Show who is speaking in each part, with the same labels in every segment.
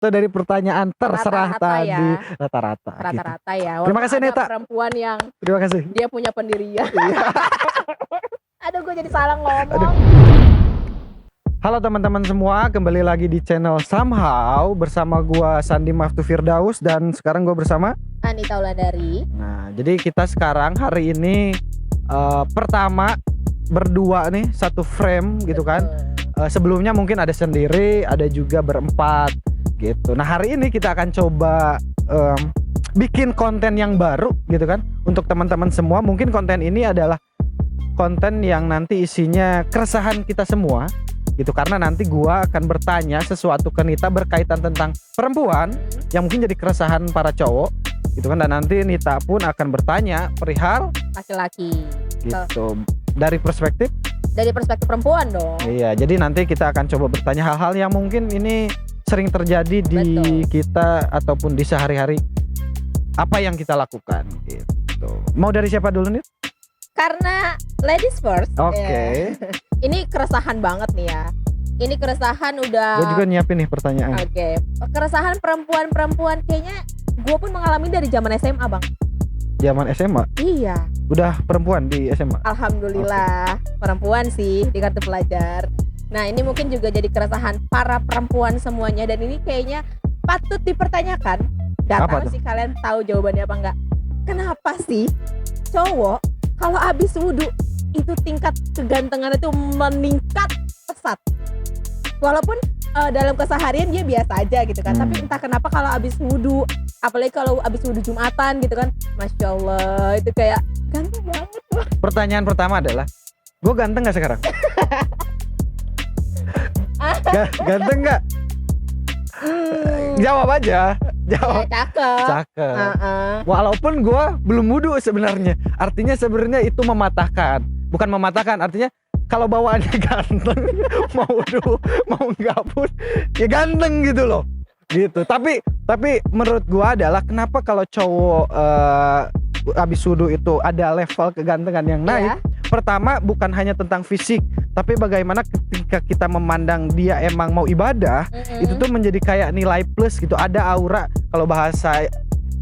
Speaker 1: Itu dari pertanyaan terserah
Speaker 2: Rata-rata
Speaker 1: tadi.
Speaker 2: ya.
Speaker 1: Rata-rata. Gitu.
Speaker 2: Rata-rata ya.
Speaker 1: Terima
Speaker 2: Walaupun
Speaker 1: kasih,
Speaker 2: ada
Speaker 1: Neta.
Speaker 2: perempuan yang
Speaker 1: Terima kasih.
Speaker 2: dia punya pendirian. Aduh, gue jadi salah ngomong.
Speaker 1: Aduh. Halo teman-teman semua, kembali lagi di channel Somehow bersama gua Sandi Maftu Firdaus dan sekarang gua bersama
Speaker 2: Anita Wulandari.
Speaker 1: Nah, jadi kita sekarang hari ini pertama berdua nih, satu frame gitu kan. Sebelumnya mungkin ada sendiri, ada juga berempat gitu. Nah, hari ini kita akan coba bikin konten yang baru gitu kan untuk teman-teman semua. Mungkin konten ini adalah konten yang nanti isinya keresahan kita semua gitu, karena nanti gua akan bertanya sesuatu ke Nita berkaitan tentang perempuan yang mungkin jadi keresahan para cowok gitu kan, dan nanti Nita pun akan bertanya perihal
Speaker 2: Laki-laki.
Speaker 1: gitu dari perspektif
Speaker 2: perempuan dong.
Speaker 1: iya. Jadi nanti kita akan coba bertanya hal-hal yang mungkin ini sering terjadi di
Speaker 2: Betul.
Speaker 1: kita ataupun di sehari-hari apa yang kita lakukan gitu. Mau dari siapa dulu nih?
Speaker 2: Karena ladies first.
Speaker 1: Oke.
Speaker 2: Ya. Ini keresahan banget nih ya. Ini keresahan udah.
Speaker 1: Gue juga nyiapin nih pertanyaan.
Speaker 2: Oke. Keresahan perempuan kayaknya gue pun mengalami dari zaman SMA, Bang.
Speaker 1: Zaman SMA
Speaker 2: Iya.
Speaker 1: udah perempuan di SMA.
Speaker 2: Alhamdulillah, perempuan sih di kartu pelajar. Nah, ini mungkin juga jadi keresahan para perempuan semuanya, dan ini kayaknya patut dipertanyakan. Gak
Speaker 1: Apa
Speaker 2: tahu
Speaker 1: tuh?
Speaker 2: sih kalian tahu jawabannya apa enggak. Kenapa sih cowok kalau habis wudhu itu tingkat kegantengan itu meningkat pesat? Walaupun dalam keseharian dia biasa aja gitu kan, tapi entah kenapa kalau habis wudhu, apalagi kalau habis wudhu Jumatan gitu kan, Masya Allah, itu kayak ganteng banget loh.
Speaker 1: Pertanyaan pertama adalah, gue ganteng gak sekarang? Ganteng gak? Jawab aja.
Speaker 2: Ya,
Speaker 1: Jawab.
Speaker 2: cakep.
Speaker 1: Cakep.
Speaker 2: Heeh.
Speaker 1: Walaupun gue belum wudhu sebenarnya. Artinya sebenarnya itu mematahkan. Bukan mematahkan, artinya kalau bawaannya ganteng, mau wudhu, mau enggak pun, ya ganteng gitu loh. Gitu. Tapi menurut gue adalah kenapa kalau cowok habis wudhu itu ada level kegantengan yang naik.
Speaker 2: Iya.
Speaker 1: Pertama, bukan hanya tentang fisik, tapi bagaimana ketika kita memandang dia emang mau ibadah, itu tuh menjadi kayak nilai plus gitu. Ada aura, kalau bahasa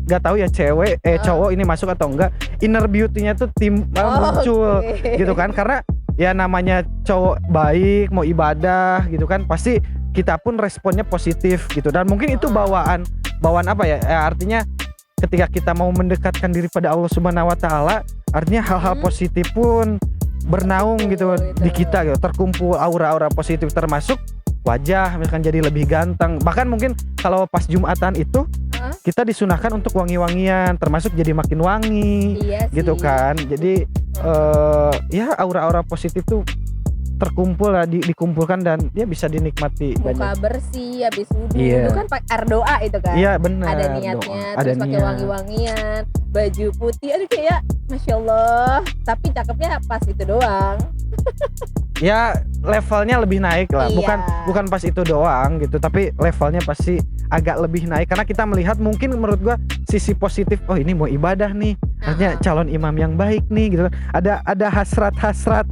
Speaker 1: gak tahu ya cewek cowok ini masuk atau enggak, inner beauty-nya tuh muncul gitu kan. Karena ya namanya cowok baik mau ibadah gitu kan, pasti kita pun responnya positif gitu. Dan mungkin itu bawaan apa ya, artinya ketika kita mau mendekatkan diri pada Allah Subhanahu wa taala, artinya hal-hal positif pun bernaung gitu di kita gitu. Terkumpul aura-aura positif, termasuk wajah misalkan jadi lebih ganteng. Bahkan mungkin kalau pas Jumatan itu kita disunahkan untuk wangi-wangian, termasuk jadi makin wangi.
Speaker 2: Iya
Speaker 1: gitu
Speaker 2: sih.
Speaker 1: kan. Jadi ya aura-aura positif tuh terkumpul lah, dikumpulkan, dan dia bisa dinikmati
Speaker 2: Muka
Speaker 1: banyak.
Speaker 2: bersih habis wudhu.
Speaker 1: Iya.
Speaker 2: Itu kan pakai air doa itu kan.
Speaker 1: Iya benar.
Speaker 2: Ada niatnya,
Speaker 1: Ada
Speaker 2: terus pakai
Speaker 1: niat.
Speaker 2: wangi-wangian, baju putih, aduh kayak Masya Allah. Tapi cakepnya pas itu doang.
Speaker 1: Ya levelnya lebih naik lah.
Speaker 2: Iya.
Speaker 1: Bukan pas itu doang gitu, tapi levelnya pasti agak lebih naik karena kita melihat, mungkin menurut gua sisi positif, oh ini mau ibadah nih, artinya calon imam yang baik nih gitu kan. Ada hasrat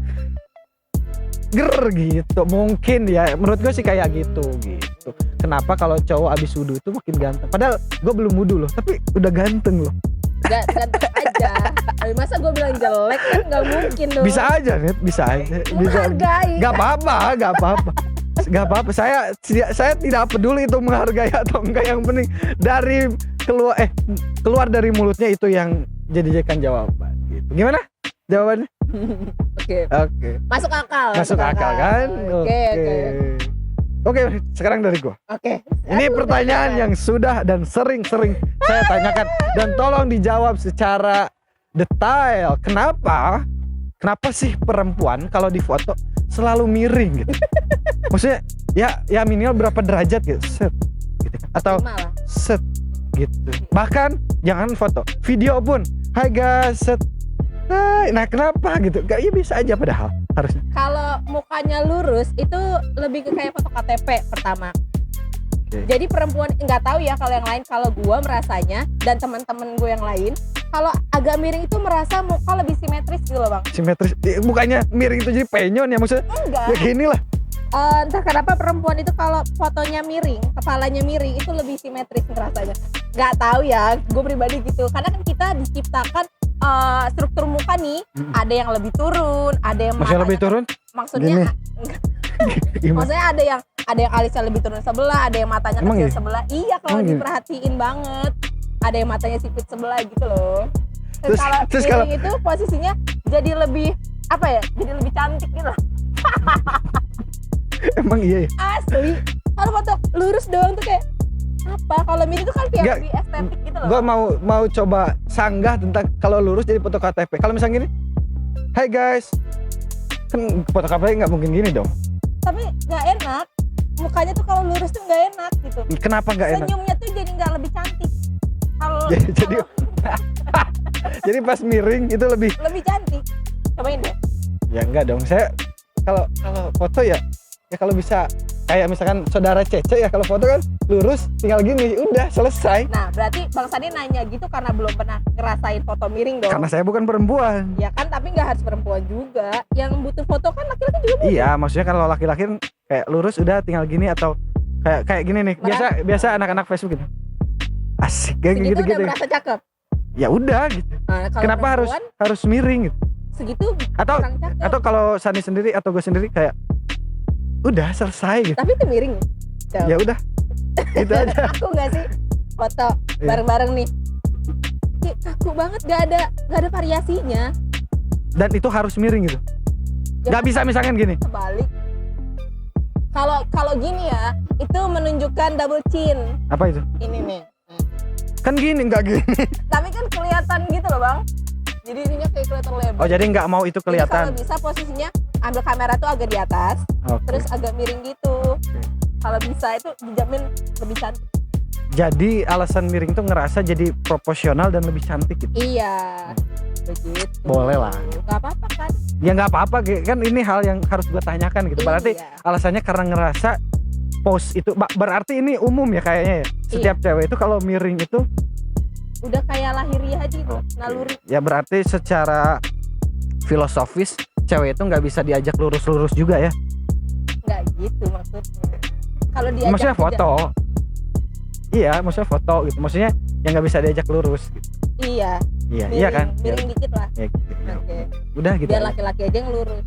Speaker 1: gitu mungkin ya, menurut gue sih kayak gitu. Kenapa kalau cowok abis wudhu itu makin ganteng, padahal gue belum wudhu loh, tapi udah ganteng loh.
Speaker 2: Ganteng aja. Masa gue bilang jelek, kan gak mungkin dong.
Speaker 1: Bisa aja Net, bisa aja.
Speaker 2: Menghargai.
Speaker 1: Gak apa-apa. Saya tidak peduli itu menghargai atau enggak, yang penting dari keluar dari mulutnya itu yang jadikan jawaban gitu. Gimana jawabannya?
Speaker 2: Oke. Masuk akal
Speaker 1: kan? Oke, sekarang dari gua.
Speaker 2: Oke.
Speaker 1: Ini pertanyaan yang sudah dan sering saya tanyakan, dan tolong dijawab secara detail. Kenapa sih perempuan kalau difoto selalu miring gitu? Maksudnya ya minimal berapa derajat gitu, set gitu. Atau set gitu. Bahkan jangan foto, video pun, hai guys, set. Nah kenapa gitu? Gak, ya bisa aja padahal harusnya.
Speaker 2: Kalau mukanya lurus itu lebih ke kayak foto KTP pertama. Jadi perempuan, nggak tahu ya kalau yang lain, kalau gue merasanya dan teman-teman gue yang lain, kalau agak miring itu merasa muka lebih simetris gitu loh Bang.
Speaker 1: Simetris, bukannya miring itu jadi penyon ya maksudnya?
Speaker 2: Enggak.
Speaker 1: Ya gini lah.
Speaker 2: Entah kenapa perempuan itu kalau fotonya miring, kepalanya miring itu lebih simetris ngerasanya. Nggak tahu ya, gue pribadi gitu. Karena kan kita diciptakan struktur muka nih, ada yang lebih turun, ada yang
Speaker 1: Maksudnya lebih turun?
Speaker 2: Maksudnya
Speaker 1: Gimana?
Speaker 2: maksudnya ada yang alisnya lebih turun sebelah, ada yang matanya
Speaker 1: Emang
Speaker 2: kecil
Speaker 1: iya?
Speaker 2: sebelah. Iya, kalau
Speaker 1: Emang iya?
Speaker 2: diperhatiin banget. Ada yang matanya sipit sebelah gitu loh.
Speaker 1: Terus
Speaker 2: Kalau miring itu posisinya jadi lebih apa ya? Jadi lebih cantik gitu loh.
Speaker 1: Emang iya ya?
Speaker 2: Asli. Kalau foto lurus doang tuh kayak apa? Kalau miring tuh kan kayak
Speaker 1: Nggak,
Speaker 2: lebih estetik gitu loh.
Speaker 1: Gue mau coba sanggah tentang kalau lurus jadi foto KTP. Kalau misalnya gini, hai guys, kan foto KTP nggak mungkin gini dong.
Speaker 2: Tapi nggak enak. Mukanya tuh kalau lurus tuh nggak enak gitu.
Speaker 1: Kenapa nggak enak?
Speaker 2: Senyumnya tuh jadi nggak lebih cantik. Kalau
Speaker 1: Jadi jadi pas miring itu lebih
Speaker 2: lebih cantik. Cobain deh.
Speaker 1: ya enggak dong. Saya kalau foto ya kalau bisa kayak misalkan saudara Cece ya, kalau foto kan lurus tinggal gini udah selesai.
Speaker 2: Nah, berarti Bang Sandi nanya gitu karena belum pernah ngerasain foto miring dong.
Speaker 1: Karena saya bukan perempuan.
Speaker 2: Ya kan, tapi nggak harus perempuan juga. Yang butuh foto kan laki-laki juga butuh.
Speaker 1: Iya, maksudnya kalau laki-laki kan kayak lurus udah tinggal gini atau kayak gini nih. Biasa anak-anak Facebook gitu. Asik kayak
Speaker 2: Segitu
Speaker 1: gitu-gitu.
Speaker 2: udah merasa cakep.
Speaker 1: Ya udah gitu.
Speaker 2: Nah, kalau
Speaker 1: Kenapa
Speaker 2: perempuan,
Speaker 1: harus miring gitu?
Speaker 2: segitu
Speaker 1: Atau
Speaker 2: kurang cakep.
Speaker 1: atau kalau Sani sendiri atau gue sendiri kayak udah selesai gitu.
Speaker 2: Tapi itu miring. Coba.
Speaker 1: Ya udah. Gitu aja.
Speaker 2: Aku nggak sih foto
Speaker 1: Iya.
Speaker 2: bareng-bareng nih. Kayak kaku banget, nggak ada variasinya.
Speaker 1: Dan itu harus miring gitu. Nggak bisa misalkan gini.
Speaker 2: Kebalik. Kalau gini ya, itu menunjukkan double chin.
Speaker 1: Apa itu?
Speaker 2: Ini nih.
Speaker 1: Kan gini nggak gini.
Speaker 2: Tapi kan kelihatan gitu loh, Bang. Jadi ininya kayak kelihatan lebar.
Speaker 1: Oh jadi nggak mau itu
Speaker 2: Jadi kalau
Speaker 1: kelihatan.
Speaker 2: bisa posisinya ambil kamera tuh agak di atas,
Speaker 1: Oke.
Speaker 2: terus agak miring gitu. Kalau bisa itu dijamin lebih cantik.
Speaker 1: Jadi alasan miring tuh ngerasa jadi proporsional dan lebih cantik gitu.
Speaker 2: Iya. Begitu.
Speaker 1: Boleh lah.
Speaker 2: Gak apa-apa kan?
Speaker 1: Ya nggak apa-apa kan ini hal yang harus gue tanyakan gitu. Berarti
Speaker 2: Iya.
Speaker 1: alasannya karena ngerasa pose itu berarti ini umum ya kayaknya ya. Setiap cewek itu kalau miring itu
Speaker 2: Udah kayak lahiriah aja itu, naluri.
Speaker 1: ya berarti secara filosofis cewek itu nggak bisa diajak lurus-lurus juga ya.
Speaker 2: Nggak gitu maksudnya. Kalau diajak
Speaker 1: Maksudnya foto. Iya, maksudnya foto gitu. Maksudnya yang nggak bisa diajak lurus gitu.
Speaker 2: Iya.
Speaker 1: Iya,
Speaker 2: Miring,
Speaker 1: iya kan?
Speaker 2: Miring dikit lah.
Speaker 1: Ya, gitu. Ya,
Speaker 2: Oke.
Speaker 1: udah gitu.
Speaker 2: Biar
Speaker 1: aja.
Speaker 2: laki-laki aja yang lurus.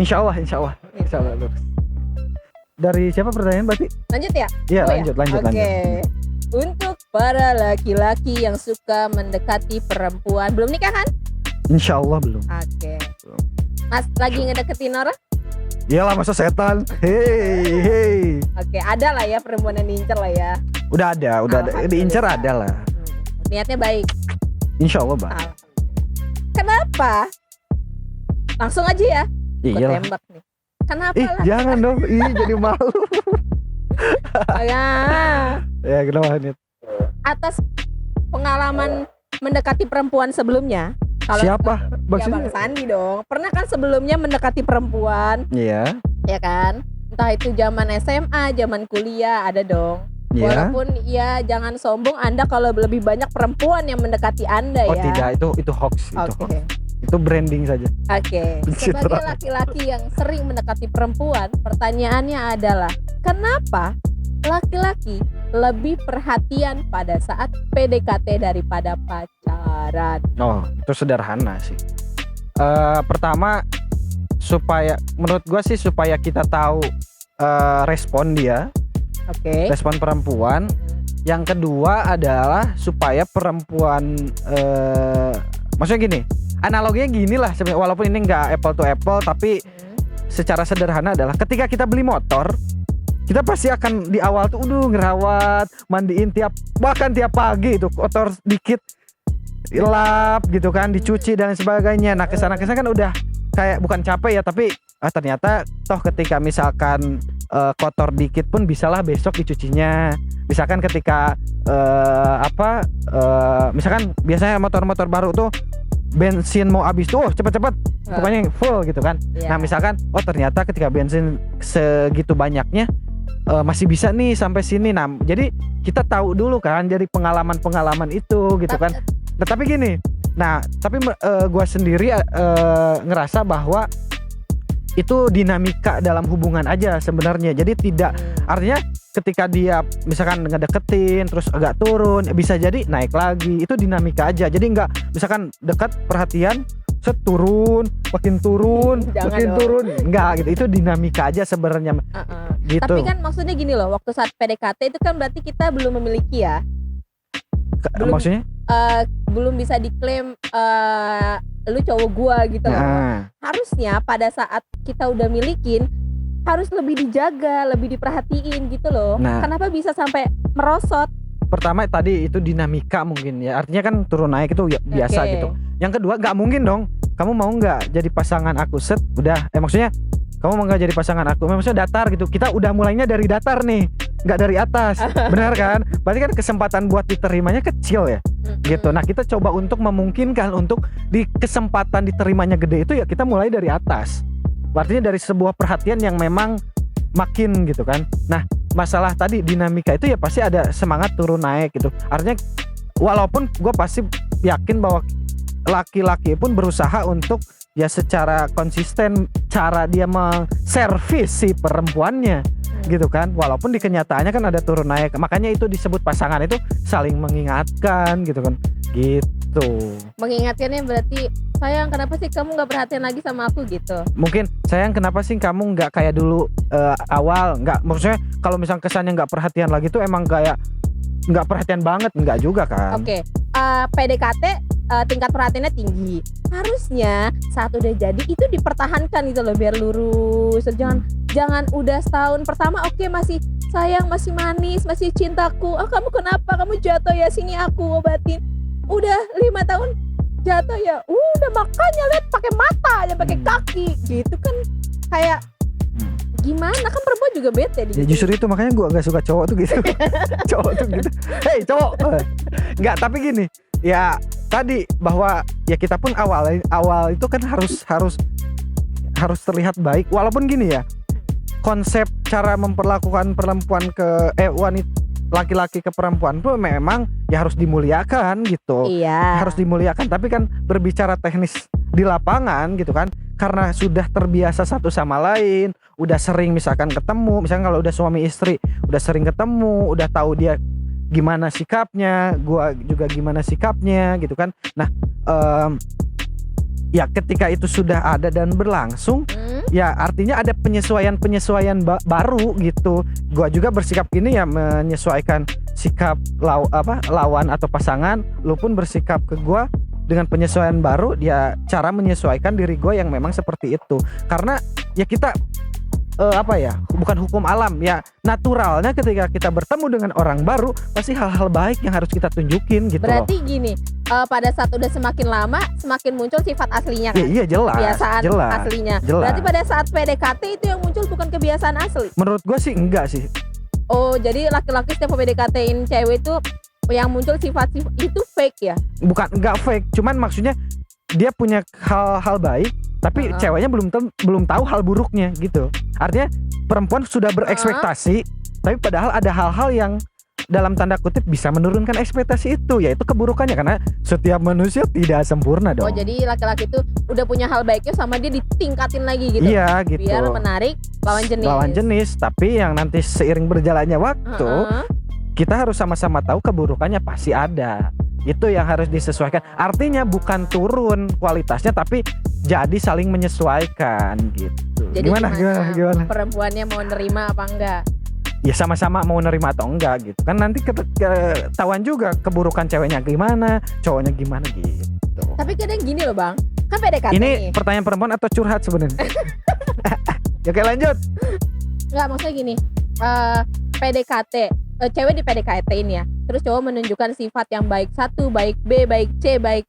Speaker 1: Insya Allah lurus. Dari siapa pertanyaan berarti?
Speaker 2: Lanjut ya?
Speaker 1: Iya,
Speaker 2: Oh,
Speaker 1: lanjut.
Speaker 2: Oke. Untuk para laki-laki yang suka mendekati perempuan, belum nikah kan?
Speaker 1: Insya Allah belum.
Speaker 2: Oke. Mas lagi ngedeketin orang?
Speaker 1: Iyalah masa setan. Hei.
Speaker 2: Oke, ada lah ya perempuan yang diincer lah ya.
Speaker 1: Udah ada.
Speaker 2: Alhamdulillah.
Speaker 1: Diincar ada lah.
Speaker 2: Niatnya baik.
Speaker 1: Insya Allah bang.
Speaker 2: Alhamdulillah. Kenapa? Langsung aja ya. Gua
Speaker 1: Iyalah.
Speaker 2: tembak nih. Kenapa
Speaker 1: Ih
Speaker 2: lah?
Speaker 1: jangan dong. Ih jadi malu.
Speaker 2: Oh, ya.
Speaker 1: Ya kenapa nih?
Speaker 2: Atas pengalaman mendekati perempuan sebelumnya.
Speaker 1: Siapa?
Speaker 2: Ya
Speaker 1: Maksudnya?
Speaker 2: Bang Sandi dong. Pernah kan sebelumnya mendekati perempuan,
Speaker 1: Iya.
Speaker 2: ya kan? Entah itu zaman SMA, zaman kuliah, ada dong.
Speaker 1: Iya.
Speaker 2: Walaupun ya jangan sombong Anda kalau lebih banyak perempuan yang mendekati Anda
Speaker 1: Oh
Speaker 2: ya.
Speaker 1: tidak, itu hoax. Itu
Speaker 2: Oke.
Speaker 1: hoax. Itu branding saja.
Speaker 2: Oke. Sebagai
Speaker 1: Pencitraan.
Speaker 2: laki-laki yang sering mendekati perempuan, pertanyaannya adalah kenapa laki-laki lebih perhatian pada saat PDKT daripada pacaran?
Speaker 1: Oh itu sederhana sih. Pertama menurut gua sih supaya kita tahu respon dia,
Speaker 2: Oke.
Speaker 1: respon perempuan. Yang kedua adalah supaya perempuan maksudnya gini, analoginya gini lah sebenarnya, walaupun ini nggak apple to apple, tapi secara sederhana adalah ketika kita beli motor, kita pasti akan di awal tuh ngerawat, mandiin bahkan tiap pagi itu kotor dikit lap gitu kan, dicuci dan sebagainya. Nah kesana kan udah kayak bukan capek ya, tapi ternyata toh ketika misalkan kotor dikit pun bisalah besok dicucinya. Misalkan ketika misalkan biasanya motor-motor baru tuh bensin mau habis tuh cepet-cepet pokoknya full gitu kan.
Speaker 2: Iya.
Speaker 1: Nah misalkan ternyata ketika bensin segitu banyaknya masih bisa nih sampai sini. Nah jadi kita tahu dulu kan dari pengalaman itu gitu kan. Nah, tapi gini, tapi gua sendiri ngerasa bahwa itu dinamika dalam hubungan aja sebenarnya. Jadi tidak artinya ketika dia misalkan ngedeketin terus agak turun, bisa jadi naik lagi. Itu dinamika aja. Jadi nggak misalkan dekat perhatian turun, makin turun, makin
Speaker 2: dong.
Speaker 1: turun. Enggak gitu. Itu dinamika aja sebenarnya. Gitu.
Speaker 2: Tapi kan maksudnya gini loh, waktu saat PDKT itu kan berarti kita belum memiliki ya. belum-
Speaker 1: Maksudnya?
Speaker 2: Belum bisa diklaim lu cowok gua gitu loh.
Speaker 1: Nah,
Speaker 2: Harusnya pada saat kita udah milikin harus lebih dijaga, lebih diperhatiin gitu loh.
Speaker 1: Nah.
Speaker 2: Kenapa bisa sampai merosot?
Speaker 1: pertama tadi itu dinamika mungkin ya. Artinya kan turun naik itu ya biasa
Speaker 2: Oke.
Speaker 1: gitu. Yang kedua nggak mungkin dong. Kamu mau nggak jadi pasangan aku set? Udah. Maksudnya kamu mau nggak jadi pasangan aku? Maksudnya datar gitu. Kita udah mulainya dari datar nih, nggak dari atas. Benar kan? Berarti kan kesempatan buat diterimanya kecil ya. Gitu. Nah kita coba untuk memungkinkan untuk di kesempatan diterimanya gede itu ya kita mulai dari atas. Artinya dari sebuah perhatian yang memang makin gitu kan. Nah masalah tadi dinamika itu ya pasti ada semangat turun naik gitu. Artinya walaupun gue pasti yakin bahwa laki-laki pun berusaha untuk ya secara konsisten cara dia menservis si perempuannya gitu kan. Walaupun di kenyataannya kan ada turun naik. Makanya itu disebut pasangan itu saling mengingatkan gitu kan. Gitu.
Speaker 2: Mengingatkannya berarti, sayang kenapa sih kamu nggak perhatian lagi sama aku gitu.
Speaker 1: Mungkin sayang kenapa sih kamu nggak kayak dulu awal, nggak maksudnya kalau misalnya kesannya nggak perhatian lagi tuh emang kayak nggak perhatian banget, nggak juga kan.
Speaker 2: Oke, PDKT tingkat perhatiannya tinggi. Harusnya saat udah jadi itu dipertahankan gitu loh biar lurus. Jangan udah setahun pertama oke masih sayang, masih manis, masih cintaku. Oh kamu kenapa? Kamu jatuh ya, sini aku obatin. Udah 5 tahun jatuh ya. Udah makanya lihat pakai mata ya, pakai kaki gitu kan kayak gimana kan perempuan juga bete
Speaker 1: Ya justru itu makanya gue nggak suka cowok tuh gitu. Cowok tuh gitu. Hei cowok. Nggak, tapi gini. Ya tadi bahwa ya kita pun awal itu kan harus terlihat baik. Walaupun gini ya. Konsep cara memperlakukan perempuan ke wanita, laki-laki ke perempuan tuh memang ya harus dimuliakan gitu.
Speaker 2: Iya.
Speaker 1: Harus dimuliakan, tapi kan berbicara teknis di lapangan gitu kan, karena sudah terbiasa satu sama lain, udah sering misalkan ketemu, misalkan kalau udah suami istri udah sering ketemu, udah tahu dia gimana sikapnya, gua juga gimana sikapnya gitu kan. Nah ya ketika itu sudah ada dan berlangsung, ya artinya ada penyesuaian baru gitu. Gua juga bersikap gini ya, menyesuaikan sikap lawan atau pasangan. Lu pun bersikap ke gua dengan penyesuaian baru, ya cara menyesuaikan diri gua yang memang seperti itu. Karena ya kita bukan hukum alam ya, naturalnya ketika kita bertemu dengan orang baru pasti hal-hal baik yang harus kita tunjukin gitu.
Speaker 2: Berarti gini, pada saat udah semakin lama semakin muncul sifat aslinya kan?
Speaker 1: Iya jelas.
Speaker 2: Kebiasaan
Speaker 1: jelas,
Speaker 2: aslinya.
Speaker 1: jelas.
Speaker 2: Berarti pada saat PDKT itu yang muncul bukan kebiasaan asli.
Speaker 1: Menurut gue sih enggak sih.
Speaker 2: Oh, jadi laki-laki setiap PDKT-in cewek itu yang muncul sifat itu fake ya?
Speaker 1: Bukan enggak fake, cuman maksudnya dia punya hal-hal baik, tapi ceweknya belum tahu hal buruknya gitu. Artinya perempuan sudah berekspektasi, tapi padahal ada hal-hal yang dalam tanda kutip bisa menurunkan ekspektasi itu, yaitu keburukannya, karena setiap manusia tidak sempurna dong.
Speaker 2: Oh, jadi laki-laki itu udah punya hal baiknya sama dia ditingkatin lagi gitu.
Speaker 1: Iya gitu.
Speaker 2: Biar menarik lawan jenis.
Speaker 1: Tapi yang nanti seiring berjalannya waktu, kita harus sama-sama tahu keburukannya pasti ada. Itu yang harus disesuaikan. Artinya bukan turun kualitasnya, tapi jadi saling menyesuaikan gitu.
Speaker 2: Jadi
Speaker 1: Gimana?
Speaker 2: perempuannya mau nerima apa enggak?
Speaker 1: Ya sama-sama mau nerima atau enggak gitu. Kan nanti ketahuan juga keburukan ceweknya gimana, cowoknya gimana gitu.
Speaker 2: Tapi kadang gini loh Bang, kan PDKT
Speaker 1: Ini
Speaker 2: nih.
Speaker 1: pertanyaan perempuan atau curhat sebenarnya? Oke lanjut.
Speaker 2: Enggak, maksudnya gini, PDKT, cewek di PDKT-in ya, terus cowok menunjukkan sifat yang baik satu, baik B, baik C, baik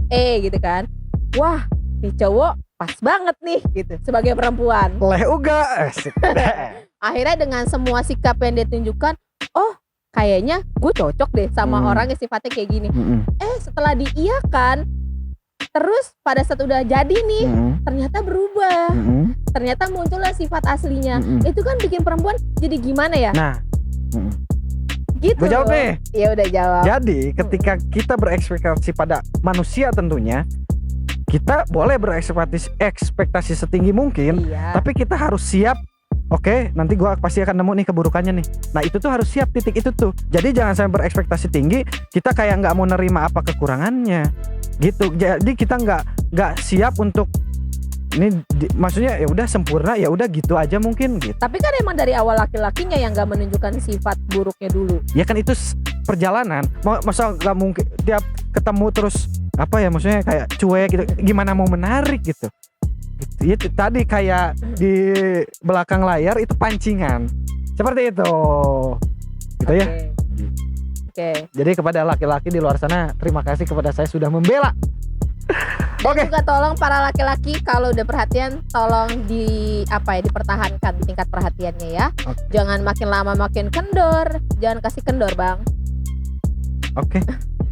Speaker 2: E gitu kan. Wah, nih cowok pas banget nih gitu sebagai perempuan.
Speaker 1: Leh uga.
Speaker 2: Akhirnya dengan semua sikap yang dia tunjukkan, oh kayaknya gue cocok deh sama orang yang sifatnya kayak gini. Setelah diiyakan, terus pada saat udah jadi nih, ternyata berubah. Ternyata muncullah sifat aslinya. Itu kan bikin perempuan jadi gimana ya?
Speaker 1: Nah,
Speaker 2: gitu.
Speaker 1: gue jawab nih.
Speaker 2: Ya udah jawab.
Speaker 1: Jadi ketika kita berekspektasi pada manusia tentunya, kita boleh berekspektasi setinggi mungkin,
Speaker 2: Iya.
Speaker 1: tapi kita harus siap. Oke, nanti gua pasti akan nemu nih keburukannya nih. Nah itu tuh harus siap titik itu tuh. Jadi jangan sampai berekspektasi tinggi, kita kayak nggak mau nerima apa kekurangannya, gitu. Jadi kita nggak siap untuk ini, maksudnya ya udah sempurna, ya udah gitu aja mungkin gitu.
Speaker 2: Tapi kan emang dari awal laki-lakinya yang gak menunjukkan sifat buruknya dulu.
Speaker 1: Ya kan itu perjalanan. Masa nggak mungkin tiap ketemu terus apa ya, maksudnya kayak cuek gitu. Gimana mau menarik gitu. Ya tadi kayak di belakang layar itu pancingan seperti itu gitu ya.
Speaker 2: Oke.
Speaker 1: Jadi kepada laki-laki di luar sana, terima kasih kepada saya sudah membela.
Speaker 2: Dan
Speaker 1: Oke.
Speaker 2: juga tolong para laki-laki kalau udah perhatian tolong dipertahankan tingkat perhatiannya ya.
Speaker 1: Oke.
Speaker 2: Jangan makin lama makin kendor. Jangan kasih kendor, Bang.
Speaker 1: Oke.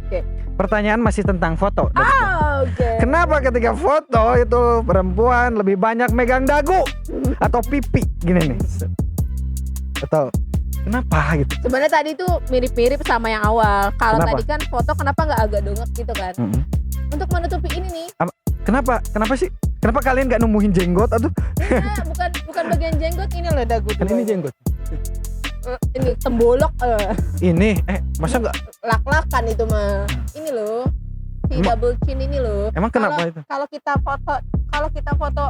Speaker 2: Oke.
Speaker 1: Pertanyaan masih tentang foto.
Speaker 2: Oke.
Speaker 1: Kenapa ketika foto itu perempuan lebih banyak megang dagu atau pipi gini nih? Atau kenapa gitu?
Speaker 2: Sebenarnya tadi tuh mirip-mirip sama yang awal. Kalau
Speaker 1: Kenapa?
Speaker 2: tadi kan foto kenapa nggak agak dongek gitu kan?
Speaker 1: Mm-mm.
Speaker 2: Untuk menutupi ini nih.
Speaker 1: Kenapa sih? Kenapa kalian nggak numbuhin jenggot atau
Speaker 2: Enggak, bukan bagian jenggot ini loh dagu.
Speaker 1: kan ini jenggot?
Speaker 2: Ini tembolok
Speaker 1: Ini masa nggak?
Speaker 2: lak-lakan itu mah. Ini loh. Si
Speaker 1: Emang-
Speaker 2: double chin ini loh.
Speaker 1: Emang kenapa itu?
Speaker 2: Kalau kita foto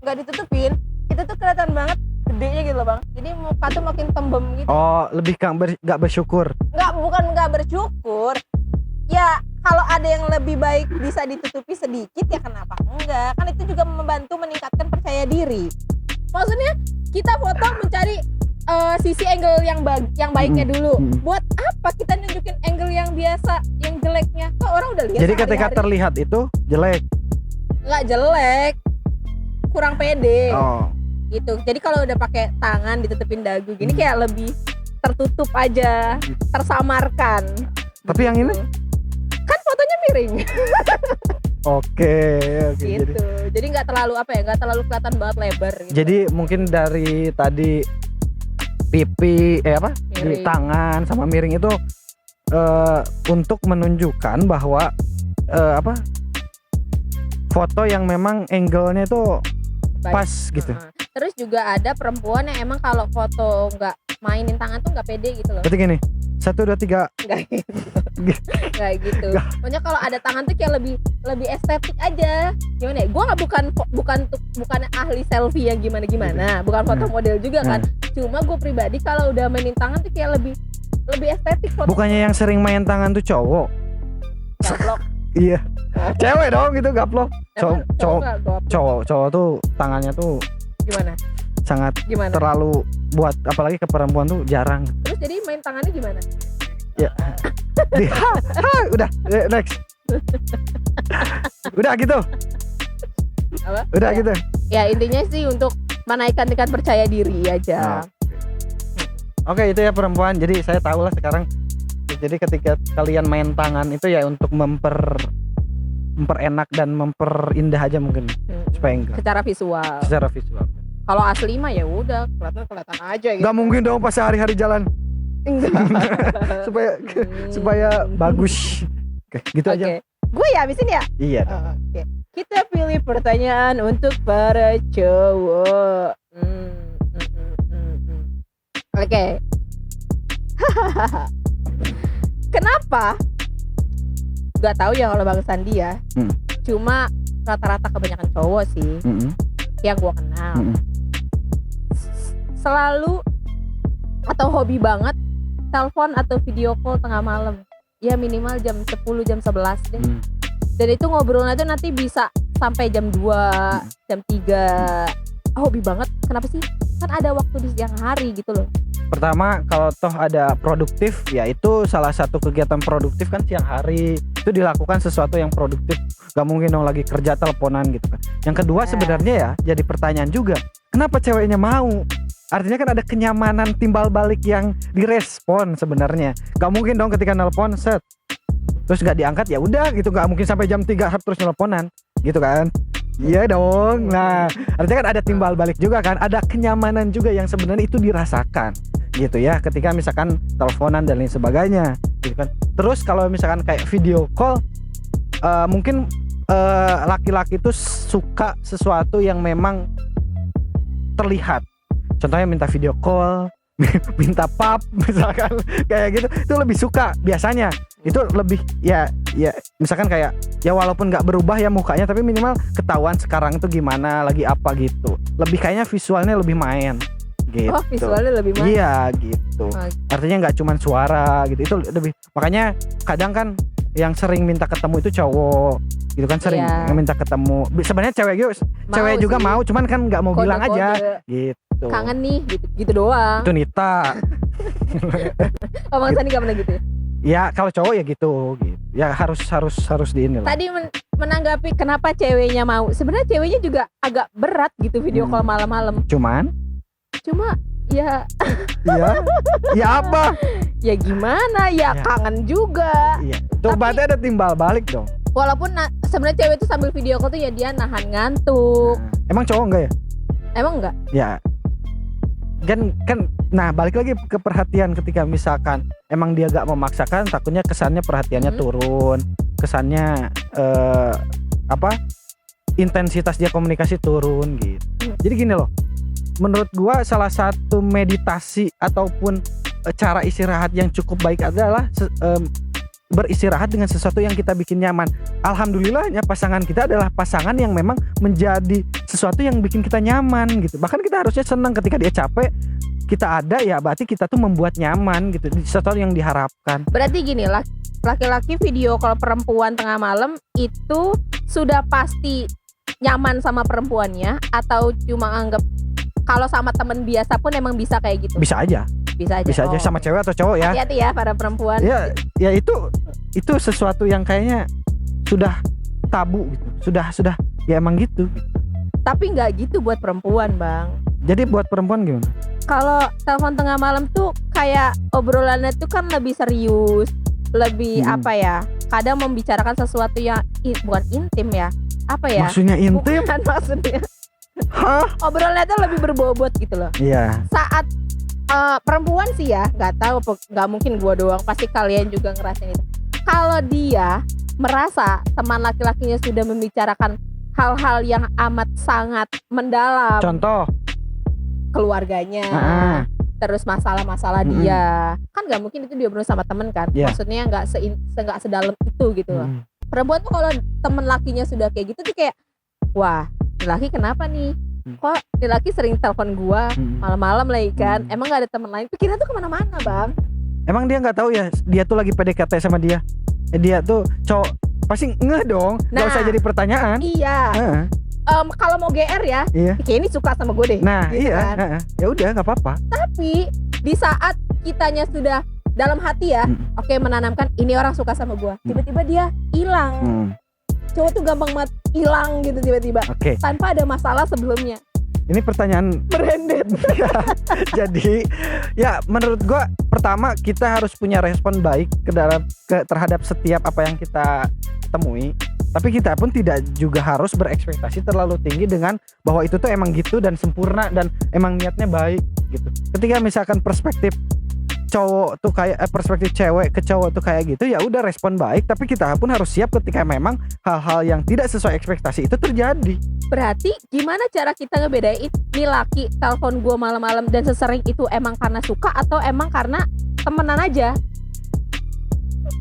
Speaker 2: nggak ditutupin, itu tuh kelihatan banget gedenya gitu loh, Bang. Jadi muka tuh makin tembem gitu.
Speaker 1: Oh, lebih nggak bersyukur.
Speaker 2: Bukan nggak bersyukur. Ya kalau ada yang lebih baik bisa ditutupi sedikit ya kenapa enggak? Kan itu juga membantu meningkatkan percaya diri. Maksudnya kita foto mencari sisi angle yang baiknya dulu. Buat apa kita nunjukin angle yang biasa, yang jeleknya? Kok orang udah lihat.
Speaker 1: Jadi ketika
Speaker 2: sehari-hari.
Speaker 1: terlihat itu jelek.
Speaker 2: Nggak jelek, kurang pede.
Speaker 1: Oh,
Speaker 2: Gitu. Jadi kalau udah pakai tangan ditutupin dagu gini kayak lebih tertutup aja, tersamarkan.
Speaker 1: tapi yang ini?
Speaker 2: Kan fotonya miring.
Speaker 1: Oke.
Speaker 2: Gitu. Jadi nggak terlalu nggak terlalu kelihatan banget lebar. Gitu.
Speaker 1: Jadi mungkin dari tadi pipi di
Speaker 2: Miring.
Speaker 1: tangan sama miring itu untuk menunjukkan bahwa foto yang memang angle-nya itu
Speaker 2: Baik.
Speaker 1: pas gitu.
Speaker 2: Terus juga ada perempuan yang emang kalau foto nggak mainin tangan tuh nggak pede gitu loh.
Speaker 1: Berarti gini, 1, 2, 3.
Speaker 2: Nggak gitu. Nggak gitu. Pokoknya kalau ada tangan tuh kayak lebih estetik aja. Gimana ya? Gue nggak bukan ahli selfie yang gimana. Bukan foto model juga kan. Cuma gue pribadi kalau udah mainin tangan tuh kayak lebih estetik foto.
Speaker 1: Bukannya yang sering main tangan tuh cowok?
Speaker 2: Gaplok.
Speaker 1: Iya. Cewek dong gitu gaplok.
Speaker 2: Emang
Speaker 1: Cowok
Speaker 2: nggak gaplok?
Speaker 1: cowok tuh tangannya tuh
Speaker 2: Gimana?
Speaker 1: sangat
Speaker 2: Gimana?
Speaker 1: terlalu buat, apalagi ke perempuan tuh jarang.
Speaker 2: Terus jadi main tangannya gimana?
Speaker 1: Udah next. Udah gitu.
Speaker 2: Apa?
Speaker 1: Udah
Speaker 2: Ya.
Speaker 1: gitu.
Speaker 2: Ya intinya sih untuk menaikkan tingkat percaya diri aja.
Speaker 1: Oke, itu ya perempuan. Jadi saya tahu lah sekarang. Jadi ketika kalian main tangan itu ya untuk memperenak dan memperindah aja mungkin supaya enggak
Speaker 2: Secara visual.
Speaker 1: secara visual.
Speaker 2: Kalau asli mah ya udah kelihatan aja gitu.
Speaker 1: Nggak mungkin dong pas sehari-hari jalan
Speaker 2: Enggak.
Speaker 1: supaya bagus. Oke, gitu aja.
Speaker 2: Oke. Gue ya abisin ya.
Speaker 1: Iya.
Speaker 2: Oke. Kita pilih pertanyaan untuk para cowok. Oke. Kenapa? Gak tahu ya kalau Bang Sandi ya. Cuma rata-rata kebanyakan cowok sih yang gue kenal. Selalu atau hobi banget telepon atau video call tengah malam. Ya minimal jam 10, jam 11 deh. Dan itu ngobrolnya tuh nanti bisa sampai jam 2, jam 3. Hobi banget. Kenapa sih? Kan ada waktu di siang hari gitu loh.
Speaker 1: Pertama, kalau toh ada produktif, ya itu salah satu kegiatan produktif kan siang hari. Itu dilakukan sesuatu yang produktif. Gak mungkin dong lagi kerja teleponan gitu kan. Yang kedua sebenarnya ya jadi pertanyaan juga. Kenapa ceweknya mau? Artinya kan ada kenyamanan timbal balik yang direspon sebenarnya. Gak mungkin dong ketika nelpon set terus gak diangkat, ya udah gitu. Gak mungkin sampai jam 3 terus nelponan gitu kan. Iya dong. Nah, artinya kan ada timbal balik juga kan. Ada kenyamanan juga yang sebenarnya itu dirasakan gitu ya ketika misalkan teleponan dan lain sebagainya gitu kan. Terus kalau misalkan kayak video call mungkin laki-laki tuh suka sesuatu yang memang terlihat. Contohnya minta video call, minta pap misalkan kayak gitu, itu lebih suka biasanya. Itu lebih ya misalkan kayak ya walaupun nggak berubah ya mukanya, tapi minimal ketahuan sekarang tuh gimana, lagi apa gitu. Lebih kayaknya visualnya lebih main gitu.
Speaker 2: Oh, visualnya lebih main.
Speaker 1: Iya gitu. Artinya nggak cuman suara gitu. Itu lebih, makanya kadang kan yang sering minta ketemu itu cowok gitu kan, sering
Speaker 2: Iya.
Speaker 1: minta ketemu. Sebenarnya cewek juga
Speaker 2: sih.
Speaker 1: mau, cuman kan nggak mau bilang
Speaker 2: Kode-kode.
Speaker 1: aja gitu.
Speaker 2: Kangen nih gitu doang.
Speaker 1: Itu Nita.
Speaker 2: Oh, Bang Sandi gak pernah gitu ya?
Speaker 1: Ya kalau cowok ya gitu. Ya harus di ini lah.
Speaker 2: Tadi menanggapi kenapa ceweknya mau. Sebenarnya ceweknya juga agak berat gitu video call malam-malam.
Speaker 1: Cuman
Speaker 2: Cuma ya
Speaker 1: ya apa?
Speaker 2: ya gimana ya,
Speaker 1: Ya.
Speaker 2: kangen juga.
Speaker 1: Iya. Tuh berarti ada timbal balik dong.
Speaker 2: Walaupun sebenarnya cewek itu sambil video call tuh ya dia nahan ngantuk.
Speaker 1: Emang cowok enggak ya?
Speaker 2: Emang enggak?
Speaker 1: Ya kan nah balik lagi ke perhatian. Ketika misalkan emang dia gak memaksakan, takutnya kesannya perhatiannya turun, kesannya intensitas dia komunikasi turun gitu. Jadi gini loh, menurut gua salah satu meditasi ataupun cara istirahat yang cukup baik adalah beristirahat dengan sesuatu yang kita bikin nyaman. Alhamdulillahnya pasangan kita adalah pasangan yang memang menjadi sesuatu yang bikin kita nyaman gitu. Bahkan kita harusnya senang ketika dia capek, kita ada ya berarti kita tuh membuat nyaman gitu. Sesuatu yang diharapkan.
Speaker 2: Berarti gini, laki-laki video call perempuan tengah malam itu sudah pasti nyaman sama perempuannya, atau cuma anggap kalau sama temen biasa pun emang bisa kayak gitu?
Speaker 1: Bisa aja
Speaker 2: Oh.
Speaker 1: sama cewek atau cowok ya.
Speaker 2: Hati-hati ya para perempuan.
Speaker 1: Ya itu sesuatu yang kayaknya sudah tabu gitu. Sudah ya emang gitu.
Speaker 2: Tapi nggak gitu buat perempuan, Bang.
Speaker 1: Jadi buat perempuan gimana?
Speaker 2: Kalau telepon tengah malam tuh kayak obrolannya tuh kan lebih serius, lebih apa ya? Kadang membicarakan sesuatu yang bukan intim ya. Apa ya?
Speaker 1: Maksudnya intim?
Speaker 2: Bukan maksudnya.
Speaker 1: Hah?
Speaker 2: Obrolannya tuh lebih berbobot gitu loh.
Speaker 1: Iya.
Speaker 2: Saat perempuan sih ya, nggak tahu, nggak mungkin gua doang, pasti kalian juga ngerasain itu. Kalau dia merasa teman laki-lakinya sudah membicarakan hal-hal yang amat sangat mendalam,
Speaker 1: Contoh.
Speaker 2: keluarganya, terus masalah-masalah dia, kan nggak mungkin itu dia berusaha sama temen kan, maksudnya nggak sedalam itu gitu loh. Perempuan tuh kalau temen lakinya sudah kayak gitu tuh kayak, wah, laki kenapa nih? Kok laki sering telepon gua malam-malam lagi kan? Emang gak ada teman lain? Pikiran tuh kemana-mana, Bang.
Speaker 1: Emang dia nggak tahu ya dia tuh lagi PDKT sama dia? Dia tuh cowok pasti ngeh dong. Gak usah jadi pertanyaan.
Speaker 2: Iya. Kalau mau GR ya, kayak ini suka sama gue deh.
Speaker 1: Nah
Speaker 2: gitu
Speaker 1: iya.
Speaker 2: Kan?
Speaker 1: Ya udah nggak apa-apa.
Speaker 2: Tapi di saat kitanya sudah dalam hati ya, oke, menanamkan ini orang suka sama gua, tiba-tiba dia hilang. Cowok tuh gampang banget hilang gitu tiba-tiba, tanpa ada masalah sebelumnya.
Speaker 1: Ini pertanyaan
Speaker 2: branded.
Speaker 1: Jadi ya menurut gua pertama kita harus punya respon baik terhadap setiap apa yang kita temui. Tapi kita pun tidak juga harus berekspektasi terlalu tinggi dengan bahwa itu tuh emang gitu dan sempurna dan emang niatnya baik gitu. Ketika misalkan perspektif cowok tuh kayak perspektif cewek ke cowok tuh kayak gitu, ya udah respon baik, tapi kita pun harus siap ketika memang hal-hal yang tidak sesuai ekspektasi itu terjadi.
Speaker 2: Berarti gimana cara kita ngebedain nih laki telepon gua malam-malam dan sesering itu emang karena suka atau emang karena temenan aja?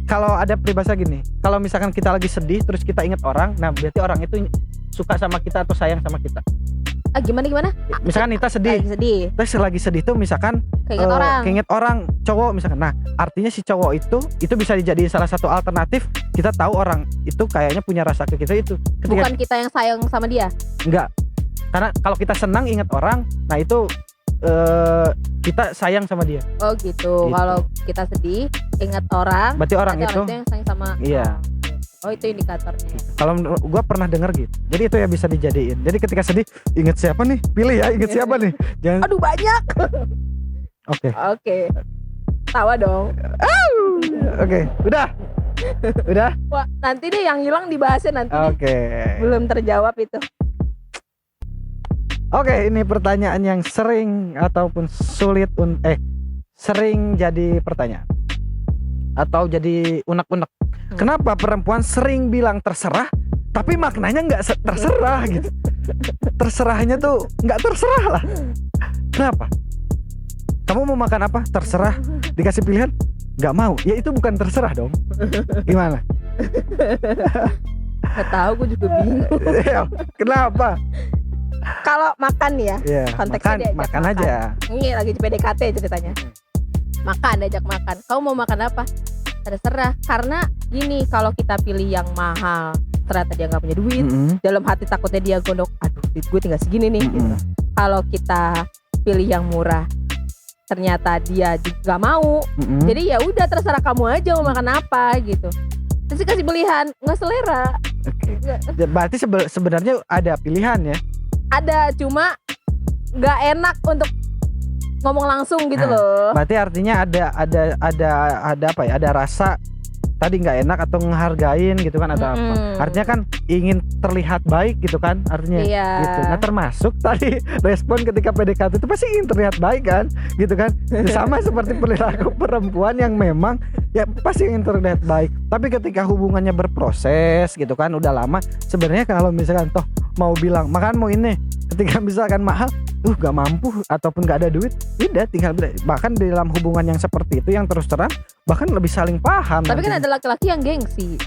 Speaker 1: Kalau ada peribahasa gini, kalau misalkan kita lagi sedih terus kita inget orang, nah berarti orang itu suka sama kita atau sayang sama kita.
Speaker 2: Gimana?
Speaker 1: Misalkan Nita sedih. Terus lagi sedih tuh misalkan keinget orang cowok misalkan. Nah, artinya si cowok itu bisa dijadiin salah satu alternatif. Kita tahu orang itu kayaknya punya rasa ke kita itu.
Speaker 2: Bukan kita yang sayang sama dia.
Speaker 1: Enggak. Karena kalau kita senang inget orang, nah itu kita sayang sama dia.
Speaker 2: Oh gitu. Kalau kita sedih ingat orang,
Speaker 1: berarti orang itu
Speaker 2: yang sayang sama.
Speaker 1: Iya.
Speaker 2: Oh itu indikatornya.
Speaker 1: Kalau gue pernah denger gitu. Jadi itu ya bisa dijadiin. Jadi ketika sedih, inget siapa nih? Pilih ya, inget siapa nih? Jangan.
Speaker 2: Aduh banyak. Oke. Tawa dong.
Speaker 1: Oke. Udah.
Speaker 2: Wah, nanti deh yang hilang dibahasnya nanti. Belum terjawab itu.
Speaker 1: Oke, ini pertanyaan yang sering ataupun sulit sering jadi pertanyaan atau jadi unek-unek. Kenapa perempuan sering bilang terserah Tapi maknanya nggak terserah gitu. Terserahnya tuh nggak terserah lah. Kenapa? Kamu mau makan apa? Terserah. Dikasih pilihan? Nggak mau. Ya itu bukan terserah dong. Gimana?
Speaker 2: Nggak tahu, gue juga bingung.
Speaker 1: Kenapa?
Speaker 2: Kalau makan ya,
Speaker 1: Ya,
Speaker 2: konteksnya diajak
Speaker 1: makan aja.
Speaker 2: Ini lagi PDKT ceritanya. Makan, diajak makan. Kamu mau makan apa? Terserah. Karena gini, kalau kita pilih yang mahal, ternyata dia nggak punya duit. Dalam hati takutnya dia gondok. Aduh, duit gue tinggal segini nih. Gitu. Kalau kita pilih yang murah, ternyata dia juga mau. Jadi ya udah terserah kamu aja mau makan apa gitu. Terus kasih pilihan, nggak selera.
Speaker 1: Oke. Berarti sebenarnya ada pilihan ya.
Speaker 2: Ada, cuma nggak enak untuk ngomong langsung gitu loh.
Speaker 1: Berarti artinya ada apa ya? Ada rasa tadi nggak enak atau ngehargain gitu kan atau apa? Artinya kan ingin terlihat baik gitu kan? Artinya gitu. Nah termasuk tadi respon ketika PDKT itu pasti ingin terlihat baik kan? Gitu kan? Sama seperti perilaku perempuan yang memang ya pasti ingin terlihat baik. Tapi ketika hubungannya berproses gitu kan, udah lama, sebenarnya kalau misalkan toh mau bilang makan mau ini, ketika misalkan mahal, gak mampu ataupun gak ada duit, udah tinggal bahkan di dalam hubungan yang seperti itu yang terus terang bahkan lebih saling paham.
Speaker 2: Tapi kan ada laki-laki yang gengsi.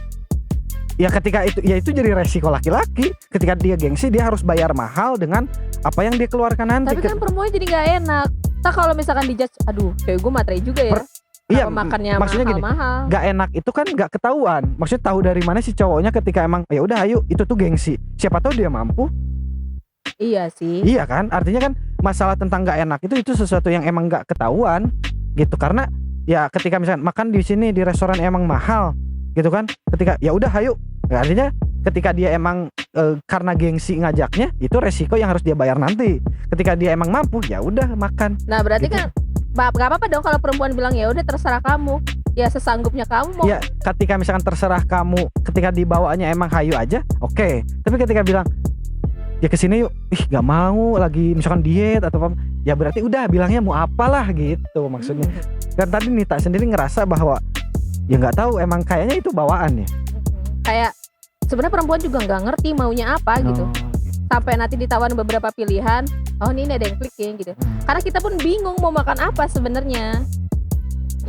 Speaker 1: Ya ketika itu, ya itu jadi resiko laki-laki. Ketika dia gengsi, dia harus bayar mahal dengan apa yang dia keluarkan nanti.
Speaker 2: Tapi kan perempuan jadi gak enak. Tak kalau misalkan dijudge, aduh cewek gue materai juga ya.
Speaker 1: Iya,
Speaker 2: makannya
Speaker 1: maksudnya
Speaker 2: mahal-mahal.
Speaker 1: Gak enak itu kan gak ketahuan. Maksudnya tahu dari mana si cowoknya ketika emang ya udah ayo itu tuh gengsi. Siapa tahu dia mampu.
Speaker 2: Iya sih.
Speaker 1: Iya kan, artinya kan masalah tentang gak enak itu sesuatu yang emang gak ketahuan gitu. Karena ya ketika misalkan makan di sini di restoran emang mahal gitu kan, ketika ya udah ayo, ya, artinya ketika dia emang karena gengsi ngajaknya, itu resiko yang harus dia bayar nanti. Ketika dia emang mampu ya udah makan.
Speaker 2: Nah berarti
Speaker 1: gitu.
Speaker 2: Kan gak apa-apa dong kalau perempuan bilang ya udah terserah kamu, ya sesanggupnya kamu mau.
Speaker 1: Ya ketika misalkan terserah kamu, ketika dibawaannya emang hayu aja, oke. Tapi ketika bilang ya kesini yuk, gak mau lagi misalkan diet atau apa, ya berarti udah bilangnya mau apalah gitu maksudnya. Dan tadi Nita sendiri ngerasa bahwa ya nggak tahu emang kayaknya itu bawaan ya.
Speaker 2: Kayak sebenarnya perempuan juga nggak ngerti maunya apa gitu. Sampai nanti ditawarin beberapa pilihan, oh ini ada yang clicking gitu. Karena kita pun bingung mau makan apa sebenarnya.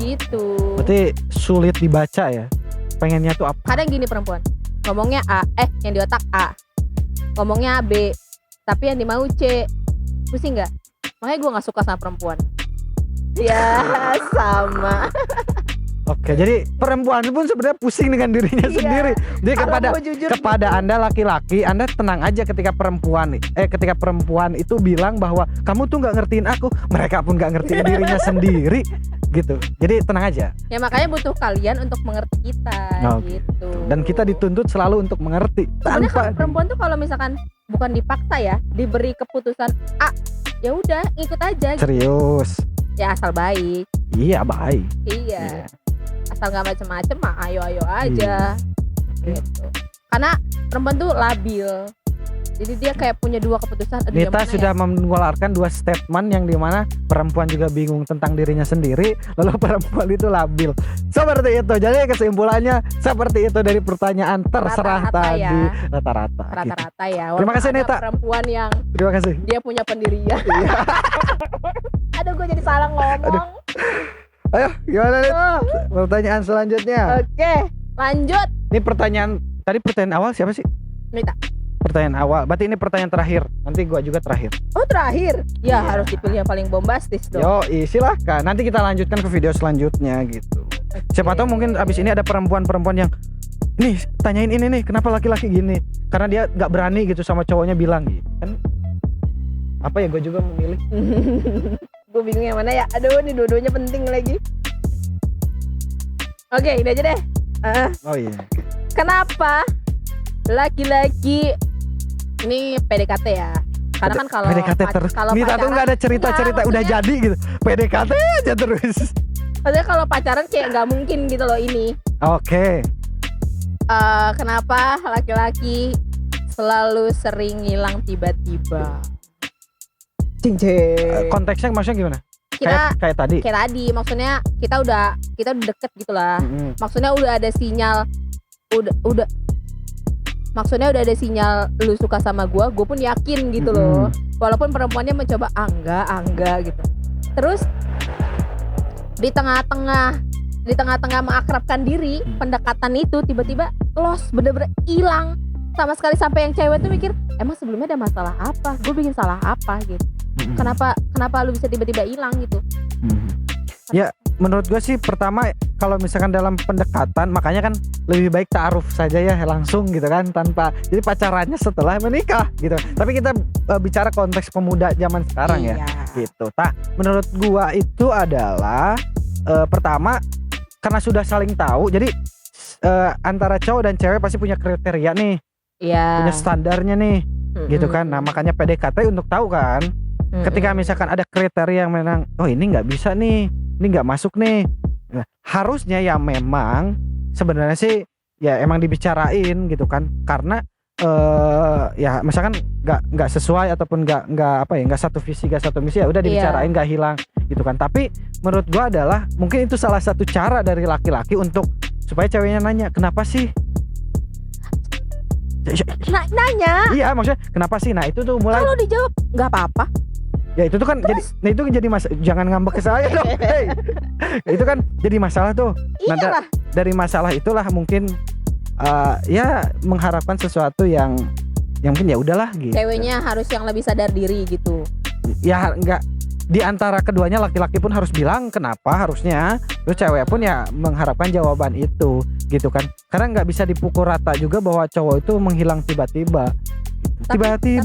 Speaker 2: Gitu.
Speaker 1: Berarti sulit dibaca ya. Pengennya tuh apa?
Speaker 2: Kadang gini perempuan, ngomongnya A, yang di otak A. Ngomongnya B, tapi yang dimau C. Pusing nggak? Makanya gue nggak suka sama perempuan. Ya sama.
Speaker 1: Oke, jadi perempuan pun sebenarnya pusing dengan dirinya sendiri. Jadi kepada Anda laki-laki, Anda tenang aja ketika perempuan itu bilang bahwa kamu tuh nggak ngertiin aku, mereka pun nggak ngertiin dirinya sendiri, gitu. Jadi tenang aja.
Speaker 2: Ya makanya butuh kalian untuk mengerti kita, gitu.
Speaker 1: Dan kita dituntut selalu untuk mengerti.
Speaker 2: Sebenarnya kalau perempuan tuh kalau misalkan bukan dipaksa ya, diberi keputusan A, ya udah ikut aja.
Speaker 1: Serius.
Speaker 2: Ya asal baik.
Speaker 1: Iya baik.
Speaker 2: Iya. Asal nggak macem-macem mah ayo aja gitu. Karena perempuan tuh labil, jadi dia kayak punya dua keputusan.
Speaker 1: Nita sudah mengeluarkan dua statement yang dimana perempuan juga bingung tentang dirinya sendiri, lalu perempuan itu labil. Seperti itu. Jadi kesimpulannya seperti itu dari pertanyaan terserah
Speaker 2: rata-rata
Speaker 1: tadi.
Speaker 2: Ya.
Speaker 1: Rata-rata
Speaker 2: ya.
Speaker 1: Terima kasih Nita.
Speaker 2: Perempuan yang
Speaker 1: terima kasih.
Speaker 2: Dia punya pendirian. Aduh gue jadi salah ngomong.
Speaker 1: Ayo gimana nih? Pertanyaan selanjutnya.
Speaker 2: Oke, lanjut.
Speaker 1: Ini pertanyaan awal siapa sih?
Speaker 2: Nita.
Speaker 1: Pertanyaan awal. Berarti ini pertanyaan terakhir. Nanti gua juga terakhir.
Speaker 2: Oh terakhir? Ya harus dipilih yang paling bombastis dong.
Speaker 1: Yo, silahkan. Nanti kita lanjutkan ke video selanjutnya gitu. Siapa tahu mungkin abis ini ada perempuan-perempuan yang nih tanyain ini nih, kenapa laki-laki gini? Karena dia nggak berani gitu sama cowoknya bilang gitu. Kan apa ya, gue juga memilih.
Speaker 2: Gue bingung yang mana ya. Aduh, ini dua-duanya penting lagi. Oke, ini aja deh.
Speaker 1: Oh iya.
Speaker 2: Kenapa laki-laki ini PDKT ya? Karena kan kalau
Speaker 1: PDKT terus. Nita tuh nggak ada cerita-cerita udah jadi gitu. PDKT aja terus.
Speaker 2: Maksudnya kalau pacaran kayak nggak mungkin gitu loh ini.
Speaker 1: Oke.
Speaker 2: Kenapa laki-laki selalu sering hilang tiba-tiba?
Speaker 1: Konteksnya maksudnya gimana?
Speaker 2: Kita
Speaker 1: kayak tadi.
Speaker 2: Kayak tadi, maksudnya kita udah deket gitu lah. Maksudnya udah ada sinyal, udah maksudnya udah ada sinyal lu suka sama gue pun yakin gitu loh. Walaupun perempuannya mencoba enggak gitu. Terus di tengah-tengah mengakrabkan diri, pendekatan itu tiba-tiba lost, bener-bener hilang sama sekali, sampai yang cewek tuh mikir emang sebelumnya ada masalah apa, gue bikin salah apa gitu. Kenapa lu bisa tiba-tiba hilang gitu?
Speaker 1: Ya menurut gue sih pertama kalau misalkan dalam pendekatan makanya kan lebih baik ta'aruf saja ya langsung gitu kan, tanpa jadi pacarannya setelah menikah gitu. Tapi kita bicara konteks pemuda zaman sekarang ya gitu. Menurut gua itu adalah pertama karena sudah saling tahu, jadi antara cowok dan cewek pasti punya kriteria nih, punya standarnya nih gitu kan. Nah makanya PDKT untuk tahu kan, ketika misalkan ada kriteria yang memang oh ini nggak bisa nih, ini nggak masuk nih, nah, harusnya ya memang sebenarnya sih ya emang dibicarain gitu kan, karena ya misalkan nggak sesuai ataupun nggak satu visi nggak satu misi, ya udah dibicarain nggak hilang gitu kan. Tapi menurut gua adalah mungkin itu salah satu cara dari laki-laki untuk supaya ceweknya nanya kenapa sih.
Speaker 2: Nanya?
Speaker 1: Iya maksudnya kenapa sih. Nah itu tuh mulai
Speaker 2: kalau dijawab nggak apa-apa.
Speaker 1: Ya itu tuh kan jadi masalah. Jangan ngambek ke saya dong. Hey. Itu kan jadi masalah tuh. Nah, dari masalah itulah mungkin ya mengharapkan sesuatu yang mungkin ya udahlah gitu.
Speaker 2: Ceweknya harus yang lebih sadar diri gitu.
Speaker 1: Ya enggak, di antara keduanya laki-laki pun harus bilang kenapa harusnya, terus cewek pun ya mengharapkan jawaban itu gitu kan. Karena nggak bisa dipukul rata juga bahwa cowok itu menghilang tiba-tiba. Tapi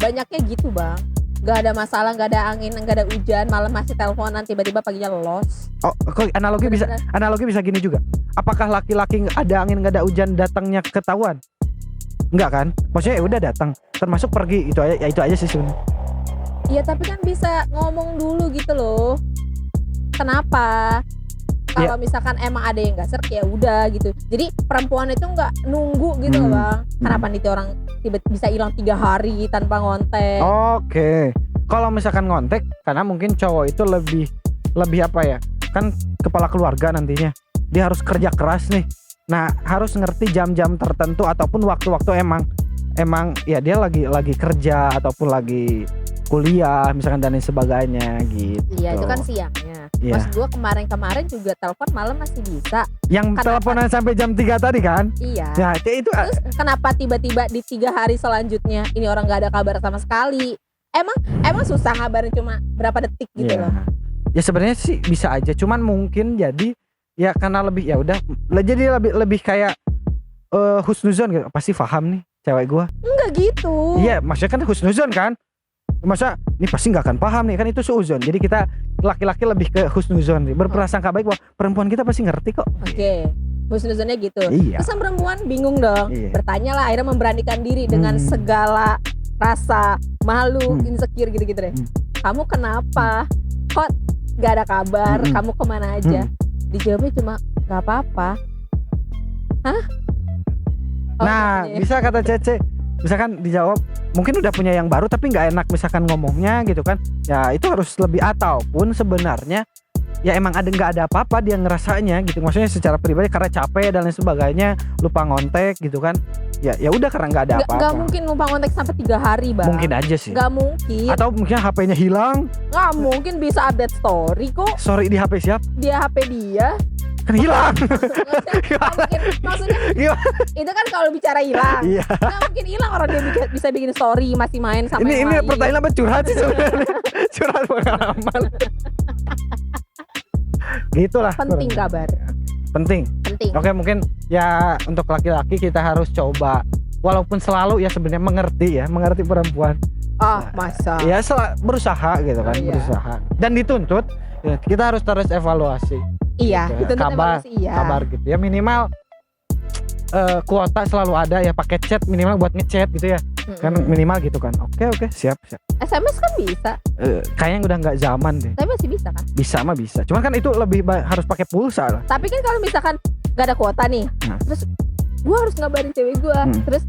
Speaker 2: banyaknya gitu bang. Gak ada masalah, gak ada angin, gak ada hujan, malam masih teleponan, tiba-tiba paginya lost.
Speaker 1: Oh, kok analogi bisa gini juga. Apakah laki-laki ada angin gak ada hujan datangnya ketahuan? Enggak kan? Maksudnya ya udah datang, termasuk pergi, itu aja sih sebenarnya.
Speaker 2: Iya tapi kan bisa ngomong dulu gitu loh. Kenapa? Kalau misalkan emang ada yang gak serk ya udah gitu. Jadi perempuan itu nggak nunggu gitu loh bang. Kenapa nih orang tiba-tiba bisa hilang 3 hari tanpa ngontek?
Speaker 1: Oke. Kalau misalkan ngontek, karena mungkin cowok itu lebih apa ya? Kan kepala keluarga nantinya. Dia harus kerja keras nih. Nah harus ngerti jam-jam tertentu ataupun waktu-waktu emang ya dia lagi kerja ataupun lagi kuliah misalkan dan lain sebagainya gitu.
Speaker 2: Iya itu kan siangnya. Mas gue kemarin juga telepon malam masih bisa.
Speaker 1: Yang teleponan sampai jam 3 tadi kan?
Speaker 2: Iya.
Speaker 1: Nah itu
Speaker 2: terus kenapa tiba-tiba di 3 hari selanjutnya ini orang nggak ada kabar sama sekali? Emang susah ngabarin cuma berapa detik gitu loh.
Speaker 1: Ya sebenarnya sih bisa aja, cuman mungkin jadi ya karena lebih ya udah jadi lebih kayak husnuzon gitu. Pasti paham nih cewek gua.
Speaker 2: Enggak gitu.
Speaker 1: Iya, maksudnya kan husnuzon kan. Masa ini pasti nggak akan paham nih, kan itu suuzon. Jadi kita laki-laki lebih ke husnuzon, berprasangka baik bahwa perempuan kita pasti ngerti kok.
Speaker 2: Oke. Husnuzonnya gitu.
Speaker 1: Iya.
Speaker 2: Terus perempuan bingung dong.
Speaker 1: Iya.
Speaker 2: Bertanya lah, akhirnya memberanikan diri dengan segala rasa malu, insecure gitu-gitu deh. Kamu kenapa? Kok gak ada kabar? Kamu kemana aja? Dijawabnya cuma gak apa-apa. Hah?
Speaker 1: Nah, bisa kata Cece, misalkan dijawab mungkin udah punya yang baru tapi nggak enak misalkan ngomongnya gitu kan, ya itu harus lebih, ataupun sebenarnya ya emang nggak ada apa-apa dia ngerasanya gitu, maksudnya secara pribadi karena capek dan lain sebagainya lupa ngontek gitu kan, ya udah karena nggak ada apa-apa.
Speaker 2: Nggak mungkin lupa ngontek sampai 3 hari bang.
Speaker 1: Mungkin aja sih.
Speaker 2: Nggak mungkin.
Speaker 1: Atau mungkin HP-nya hilang.
Speaker 2: Nggak mungkin bisa update story kok.
Speaker 1: Sorry di HP siapa?
Speaker 2: Dia HP dia.
Speaker 1: Kan hilang.
Speaker 2: Maksudnya itu kan kalau bicara hilang.
Speaker 1: Iya.
Speaker 2: Nggak mungkin hilang, orang dia bisa bikin story masih main sama yang
Speaker 1: ini
Speaker 2: lain.
Speaker 1: pertanyaan apa curhat sih sebenarnya? Curhat pengalaman. Gitulah.
Speaker 2: Penting kabar.
Speaker 1: Penting. Oke, mungkin ya untuk laki-laki kita harus coba, walaupun selalu ya sebenarnya mengerti perempuan.
Speaker 2: Masa.
Speaker 1: Ya berusaha gitu kan, berusaha. Dan dituntut ya, kita harus terus evaluasi.
Speaker 2: Iya,
Speaker 1: gitu.
Speaker 2: dituntut evaluasi,
Speaker 1: kabar gitu ya, minimal kuota selalu ada ya, pakai chat minimal buat ngechat gitu ya. Kan minimal gitu kan. Oke, siap.
Speaker 2: SMS kan bisa.
Speaker 1: Kayaknya udah nggak zaman deh.
Speaker 2: Tapi masih bisa kan?
Speaker 1: Bisa. Cuman kan itu lebih harus pakai pulsa lah.
Speaker 2: Tapi kan kalau misalkan gak ada kuota nih, terus gue harus ngabarin cewek gue, terus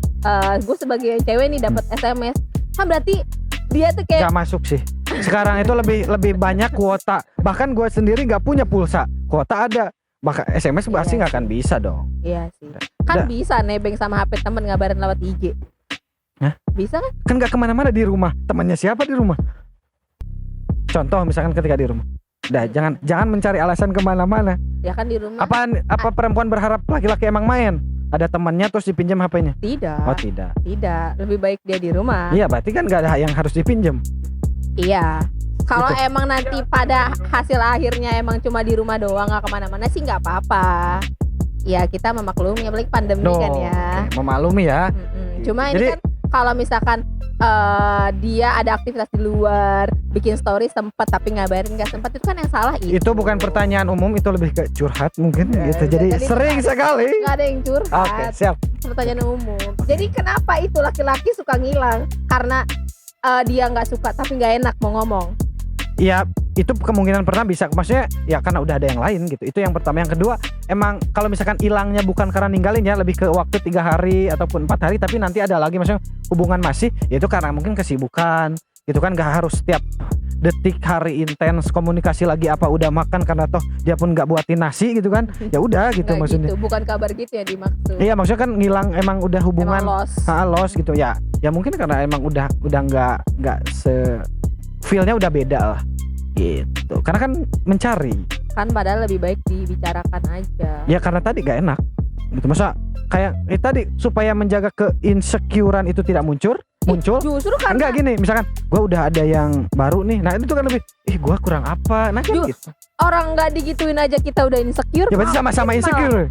Speaker 2: gue sebagai cewek nih dapat SMS, kan berarti dia tuh kayak
Speaker 1: nggak masuk sih. Sekarang itu lebih banyak kuota. Bahkan gue sendiri nggak punya pulsa, kuota ada. Bahkan SMS
Speaker 2: Iya
Speaker 1: pasti nggak
Speaker 2: sih.
Speaker 1: akan bisa dong.
Speaker 2: Iya sih. Kan
Speaker 1: Udah.
Speaker 2: bisa nebeng sama HP temen ngabarin lewat IG.
Speaker 1: Hah?
Speaker 2: Bisa kan?
Speaker 1: Kan nggak kemana-mana di rumah. Temannya siapa di rumah? Contoh misalkan ketika di rumah. Udah, jangan mencari alasan kemana-mana.
Speaker 2: Ya kan di rumah.
Speaker 1: Apa perempuan berharap laki-laki emang main? Ada temannya terus dipinjam HP-nya?
Speaker 2: Tidak.
Speaker 1: Oh tidak.
Speaker 2: Tidak. Lebih baik dia di rumah.
Speaker 1: Iya berarti kan nggak ada yang harus dipinjam.
Speaker 2: Iya. Kalau
Speaker 1: Gitu.
Speaker 2: emang nanti pada hasil akhirnya emang cuma di rumah doang nggak kemana-mana sih nggak apa-apa. Ya kita memaklumi apalagi pandemi kan ya.
Speaker 1: Oke, memaklumi ya.
Speaker 2: Cuma
Speaker 1: Jadi-
Speaker 2: ini kan kalau misalkan dia ada aktivitas di luar, bikin story sempet tapi ngabarin nggak sempet, itu kan yang salah itu.
Speaker 1: Itu bukan pertanyaan umum, itu lebih ke curhat mungkin
Speaker 2: Ya,
Speaker 1: gitu.
Speaker 2: udah,
Speaker 1: Jadi
Speaker 2: tadi
Speaker 1: sering
Speaker 2: nggak-
Speaker 1: sekali.
Speaker 2: Nggak ada yang
Speaker 1: Oke,
Speaker 2: curhat.
Speaker 1: siap.
Speaker 2: Pertanyaan umum. Jadi kenapa itu laki-laki suka ngilang? Karena dia nggak suka tapi nggak enak mau ngomong.
Speaker 1: Iya, itu kemungkinan pernah bisa. Maksudnya ya karena udah ada yang lain gitu. Itu yang pertama. Yang kedua, emang kalau misalkan hilangnya bukan karena ninggalin ya, lebih ke waktu 3 hari ataupun 4 hari, tapi nanti ada lagi maksudnya hubungan masih, ya itu karena mungkin kesibukan. Gitu kan, gak harus setiap detik hari intens komunikasi lagi apa udah makan karena toh dia pun nggak buatin nasi gitu kan. Ya udah gitu
Speaker 2: Nggak
Speaker 1: maksudnya.
Speaker 2: gitu, bukan kabar gitu ya dimaksud.
Speaker 1: Iya, maksudnya kan ngilang emang udah hubungan
Speaker 2: Emang lost.
Speaker 1: lost gitu ya. Ya mungkin karena emang udah nggak se feel-nya udah beda lah gitu. Karena kan mencari.
Speaker 2: Kan padahal lebih baik dibicarakan aja.
Speaker 1: Ya karena tadi gak enak gitu. Masa kayak tadi supaya menjaga keinsecurean itu tidak muncul.
Speaker 2: Justru karena
Speaker 1: Enggak gini, misalkan gue udah ada yang baru nih. Nah itu kan lebih gue kurang apa. Nah kan gitu.
Speaker 2: orang nggak digituin aja kita udah insecure.
Speaker 1: Ya berarti sama-sama insecure.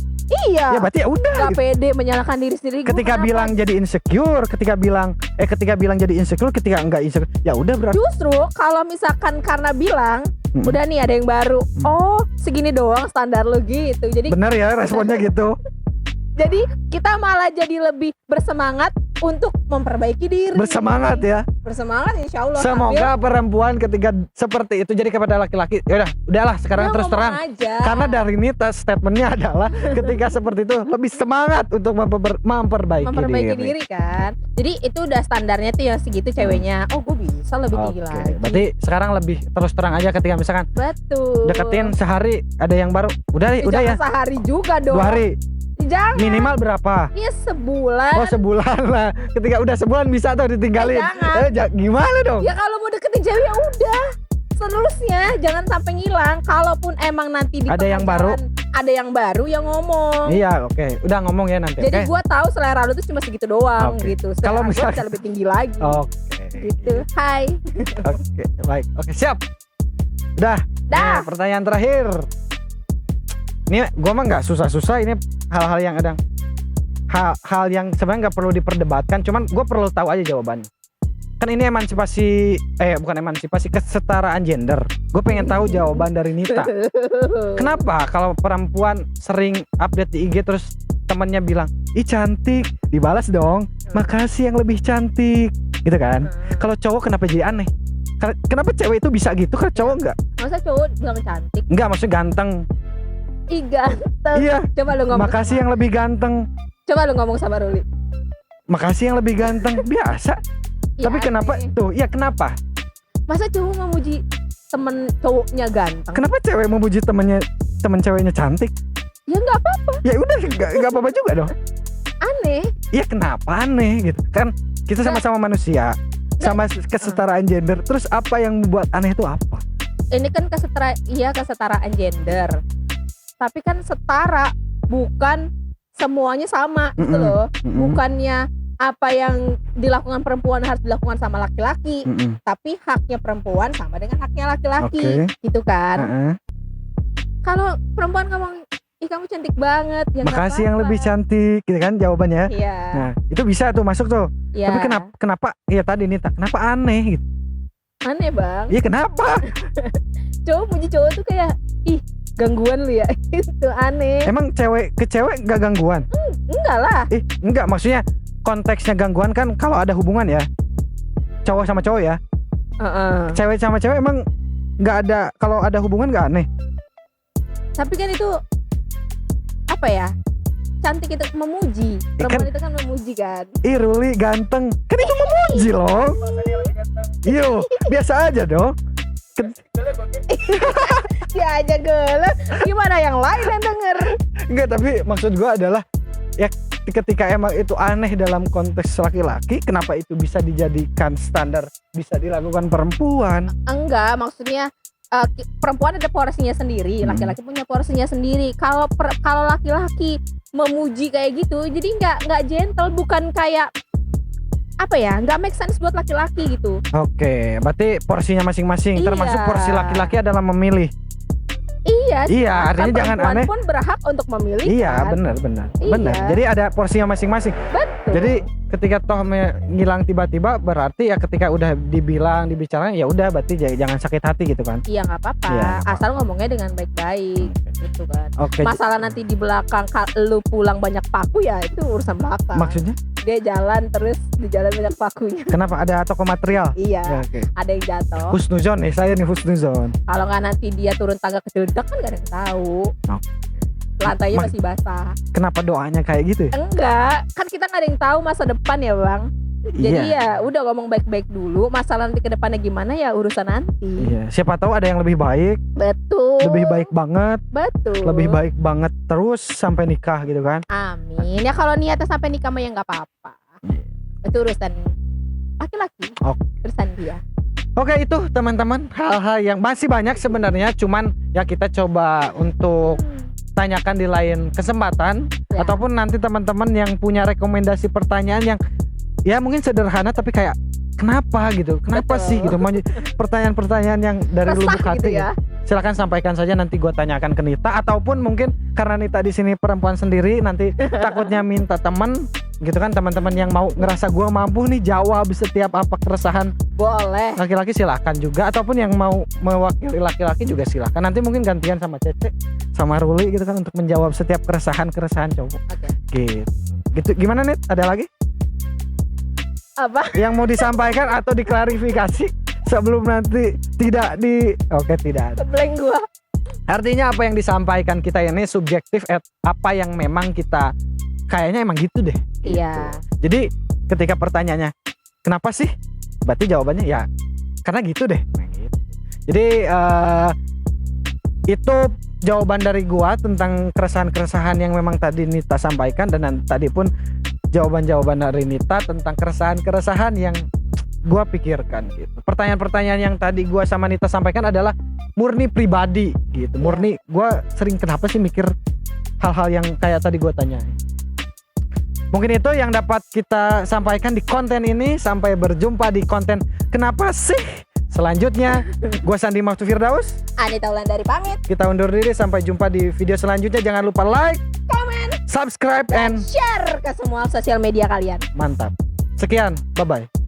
Speaker 2: Iya.
Speaker 1: Ya berarti ya udah
Speaker 2: Nggak
Speaker 1: gitu.
Speaker 2: pede menyalahkan diri sendiri. Gua
Speaker 1: Ketika
Speaker 2: kenapa?
Speaker 1: bilang jadi insecure, ketika bilang jadi insecure, ketika enggak insecure, ya udah berarti.
Speaker 2: Justru kalau misalkan karena bilang
Speaker 1: Hmm.
Speaker 2: udah nih ada yang baru. Oh segini doang standar lo gitu. Jadi
Speaker 1: Bener ya responnya gitu.
Speaker 2: jadi kita malah jadi lebih bersemangat untuk memperbaiki diri.
Speaker 1: Bersemangat ya.
Speaker 2: Bersemangat insya Allah.
Speaker 1: Semoga perempuan ketika seperti itu jadi kepada laki-laki. Ya udahlah sekarang
Speaker 2: Ya,
Speaker 1: terus
Speaker 2: ngomong
Speaker 1: terang.
Speaker 2: aja.
Speaker 1: Karena dari ini statementnya adalah ketika seperti itu lebih semangat untuk memperbaiki
Speaker 2: diri kan. Jadi itu udah standarnya tuh yang segitu ceweknya. Oh gue bisa lebih tinggi
Speaker 1: Oke,
Speaker 2: lagi.
Speaker 1: berarti sekarang lebih terus terang aja ketika misalkan
Speaker 2: Betul.
Speaker 1: deketin sehari ada yang baru. Udah
Speaker 2: Jangan
Speaker 1: ya.
Speaker 2: sehari juga dong.
Speaker 1: 2 hari.
Speaker 2: Jangan.
Speaker 1: Minimal berapa?
Speaker 2: Iya sebulan.
Speaker 1: Oh sebulan lah. Ketika udah sebulan bisa tuh ditinggalin.
Speaker 2: Jangan.
Speaker 1: Gimana dong?
Speaker 2: Ya kalau mau deketin cewek ya udah. Seterusnya jangan sampai ngilang. Kalaupun emang nanti di
Speaker 1: Ada yang
Speaker 2: tengah jalan ada yang baru yang ngomong.
Speaker 1: Iya oke. Udah ngomong ya nanti.
Speaker 2: Jadi
Speaker 1: oke?
Speaker 2: gua tahu selera lu tuh cuma segitu doang
Speaker 1: Oke.
Speaker 2: gitu.
Speaker 1: Kalau
Speaker 2: Selera gua
Speaker 1: misalkan-
Speaker 2: bisa lebih tinggi lagi.
Speaker 1: Oke.
Speaker 2: Gitu. Hai.
Speaker 1: Oke, baik. Oke, siap. Udah.
Speaker 2: Dah.
Speaker 1: Nih, pertanyaan terakhir. Ini gua mah nggak susah-susah, ini hal-hal yang ada hal yang sebenarnya nggak perlu diperdebatkan, cuman gue perlu tahu aja jawabannya. Kan ini emansipasi bukan emansipasi, kesetaraan gender. Gue pengen tahu jawaban dari Nita. Kenapa kalau perempuan sering update di IG terus temannya bilang, "Ih cantik," dibalas dong, "Makasih yang lebih cantik." Gitu kan? Kalau cowok kenapa jadi aneh? Kenapa cewek itu bisa gitu, kan cowok enggak?
Speaker 2: Masa cowok bilang cantik?
Speaker 1: Enggak, maksudnya ganteng.
Speaker 2: Ih ganteng.
Speaker 1: Iya.
Speaker 2: Coba lu ngomong.
Speaker 1: Makasih yang lebih ganteng.
Speaker 2: Coba lu ngomong sama Ruli.
Speaker 1: Makasih yang lebih ganteng. Biasa.
Speaker 2: Ya,
Speaker 1: Tapi kenapa
Speaker 2: aneh.
Speaker 1: tuh? Ya kenapa?
Speaker 2: Masa cowok memuji temen cowoknya ganteng?
Speaker 1: Kenapa cewek memuji temen ceweknya cantik?
Speaker 2: Ya nggak apa-apa.
Speaker 1: Ya udah enggak apa-apa juga dong.
Speaker 2: Aneh.
Speaker 1: Iya kenapa aneh gitu? Kan kita sama-sama manusia. Sama kesetaraan gender. Terus apa yang membuat aneh itu apa?
Speaker 2: Ini kan kesetaraan gender. Tapi kan setara, bukan semuanya sama gitu
Speaker 1: Mm-mm.
Speaker 2: loh.
Speaker 1: Mm-mm.
Speaker 2: Bukannya apa yang dilakukan perempuan harus dilakukan sama laki-laki,
Speaker 1: Mm-mm.
Speaker 2: tapi haknya perempuan sama dengan haknya laki-laki,
Speaker 1: Oke.
Speaker 2: gitu kan.
Speaker 1: Heeh.
Speaker 2: Kalau perempuan ngomong, "Ih kamu cantik banget," ya nggak
Speaker 1: Makasih yang
Speaker 2: apa-apa.
Speaker 1: lebih cantik, gitu kan jawabannya.
Speaker 2: Iya.
Speaker 1: Nah, itu bisa tuh masuk tuh.
Speaker 2: Iya.
Speaker 1: Tapi kenapa? Ya tadi Nita, kenapa aneh gitu?
Speaker 2: Aneh bang.
Speaker 1: Iya kenapa?
Speaker 2: Cowok puji cowok tuh kayak, ih gangguan lu ya. Itu aneh.
Speaker 1: Emang cewek ke cewek gak gangguan?
Speaker 2: Enggak lah.
Speaker 1: Enggak, maksudnya konteksnya gangguan kan kalau ada hubungan ya. Cowok sama cowok ya. Cewek sama cewek emang nggak ada, kalau ada hubungan nggak aneh.
Speaker 2: Tapi kan itu apa ya? Cantik itu memuji. Perempuan itu kan memuji kan.
Speaker 1: Ih Ruli ganteng, kan itu memuji loh. Iyo, biasa aja dong.
Speaker 2: dia aja gelo, gimana yang lain yang denger?
Speaker 1: Enggak, tapi maksud gua adalah ya ketika emang itu aneh dalam konteks laki-laki, kenapa itu bisa dijadikan standar bisa dilakukan perempuan?
Speaker 2: Enggak, maksudnya perempuan ada porsinya sendiri, laki-laki punya porsinya sendiri. Kalau laki-laki memuji kayak gitu, jadi nggak gentle, bukan kayak apa ya, nggak make sense buat laki-laki gitu.
Speaker 1: Oke, berarti porsinya masing-masing.
Speaker 2: Iya.
Speaker 1: Termasuk porsi laki-laki adalah memilih.
Speaker 2: Iya,
Speaker 1: Iya, artinya jangan
Speaker 2: perempuan
Speaker 1: aneh.
Speaker 2: pun berhak untuk memilih.
Speaker 1: Iya,
Speaker 2: kan?
Speaker 1: benar.
Speaker 2: Iya.
Speaker 1: Benar. Jadi ada porsinya masing-masing.
Speaker 2: Betul.
Speaker 1: Jadi ketika toh ngilang tiba-tiba, berarti ya ketika udah dibicarain ya udah, berarti jangan sakit hati gitu kan.
Speaker 2: Iya, nggak apa-apa.
Speaker 1: Iya, nggak apa-apa.
Speaker 2: Asal ngomongnya dengan baik-baik, gitu kan.
Speaker 1: Oke.
Speaker 2: Masalah nanti di belakang lu pulang banyak paku ya itu urusan belakang.
Speaker 1: Maksudnya
Speaker 2: Dia jalan terus di jalan banyak pakunya.
Speaker 1: kenapa ada toko material?
Speaker 2: Iya.
Speaker 1: Ya, oke.
Speaker 2: Ada yang jatuh.
Speaker 1: Husnuzon nih, saya nih husnuzon.
Speaker 2: Kalau nggak nanti dia turun tangga keceledak kan gak ada yang tahu.
Speaker 1: Oh.
Speaker 2: Lantainya
Speaker 1: Ma-
Speaker 2: masih basah.
Speaker 1: Kenapa doanya kayak gitu ya?
Speaker 2: Enggak, kan kita nggak ada yang tahu masa depan ya bang. Jadi
Speaker 1: Iya.
Speaker 2: ya udah ngomong baik-baik dulu. Masalah nanti ke depannya gimana ya urusan nanti.
Speaker 1: Iya, siapa tahu ada yang lebih baik,
Speaker 2: Betul.
Speaker 1: lebih baik banget,
Speaker 2: Betul.
Speaker 1: lebih baik banget terus sampai nikah gitu kan.
Speaker 2: Amin. Ya kalau niatnya sampai nikah mah ya nggak apa-apa. Itu urusan laki-laki.
Speaker 1: Oke.
Speaker 2: Urusan dia.
Speaker 1: Oke, itu teman-teman hal-hal yang masih banyak sebenarnya, cuman ya kita coba untuk tanyakan di lain kesempatan.
Speaker 2: Ya.
Speaker 1: Ataupun nanti teman-teman yang punya rekomendasi pertanyaan yang ya mungkin sederhana tapi kayak kenapa gitu, kenapa
Speaker 2: Betul.
Speaker 1: sih gitu, pertanyaan-pertanyaan yang dari
Speaker 2: Resah
Speaker 1: lubuk
Speaker 2: gitu
Speaker 1: hati
Speaker 2: ya.
Speaker 1: silakan sampaikan saja, nanti gue tanyakan ke Nita, ataupun mungkin karena Nita di sini perempuan sendiri nanti takutnya minta teman gitu kan, teman-teman yang mau ngerasa gue mampu nih jawab setiap apa keresahan
Speaker 2: Boleh.
Speaker 1: laki-laki silahkan juga, ataupun yang mau mewakili laki-laki juga silahkan, nanti mungkin gantian sama Cece sama Ruli gitu kan untuk menjawab setiap keresahan cowok.
Speaker 2: Oke.
Speaker 1: Gitu gimana Nit, ada lagi
Speaker 2: Apa?
Speaker 1: yang mau disampaikan atau diklarifikasi sebelum nanti tidak ada.
Speaker 2: Kebleng gua.
Speaker 1: Artinya apa yang disampaikan kita ini subjektif, apa yang memang kita kayaknya emang gitu deh.
Speaker 2: Iya.
Speaker 1: Jadi ketika pertanyaannya kenapa sih, berarti jawabannya ya karena gitu deh. Jadi itu jawaban dari gua tentang keresahan-keresahan yang memang tadi Nita sampaikan, dan tadi pun jawaban-jawaban dari Nita tentang keresahan-keresahan yang gua pikirkan gitu. Pertanyaan-pertanyaan yang tadi gua sama Nita sampaikan adalah murni pribadi gitu. Murni gua sering kenapa sih mikir hal-hal yang kayak tadi gua tanyain. Mungkin itu yang dapat kita sampaikan di konten ini. Sampai berjumpa di konten kenapa sih selanjutnya. Gua Sandi Maftu Firdaus,
Speaker 2: Anita Wulandari pamit.
Speaker 1: kita undur diri, sampai jumpa di video selanjutnya. Jangan lupa like,
Speaker 2: Komen,
Speaker 1: subscribe, and
Speaker 2: share ke semua sosial media kalian.
Speaker 1: mantap. Sekian, bye bye.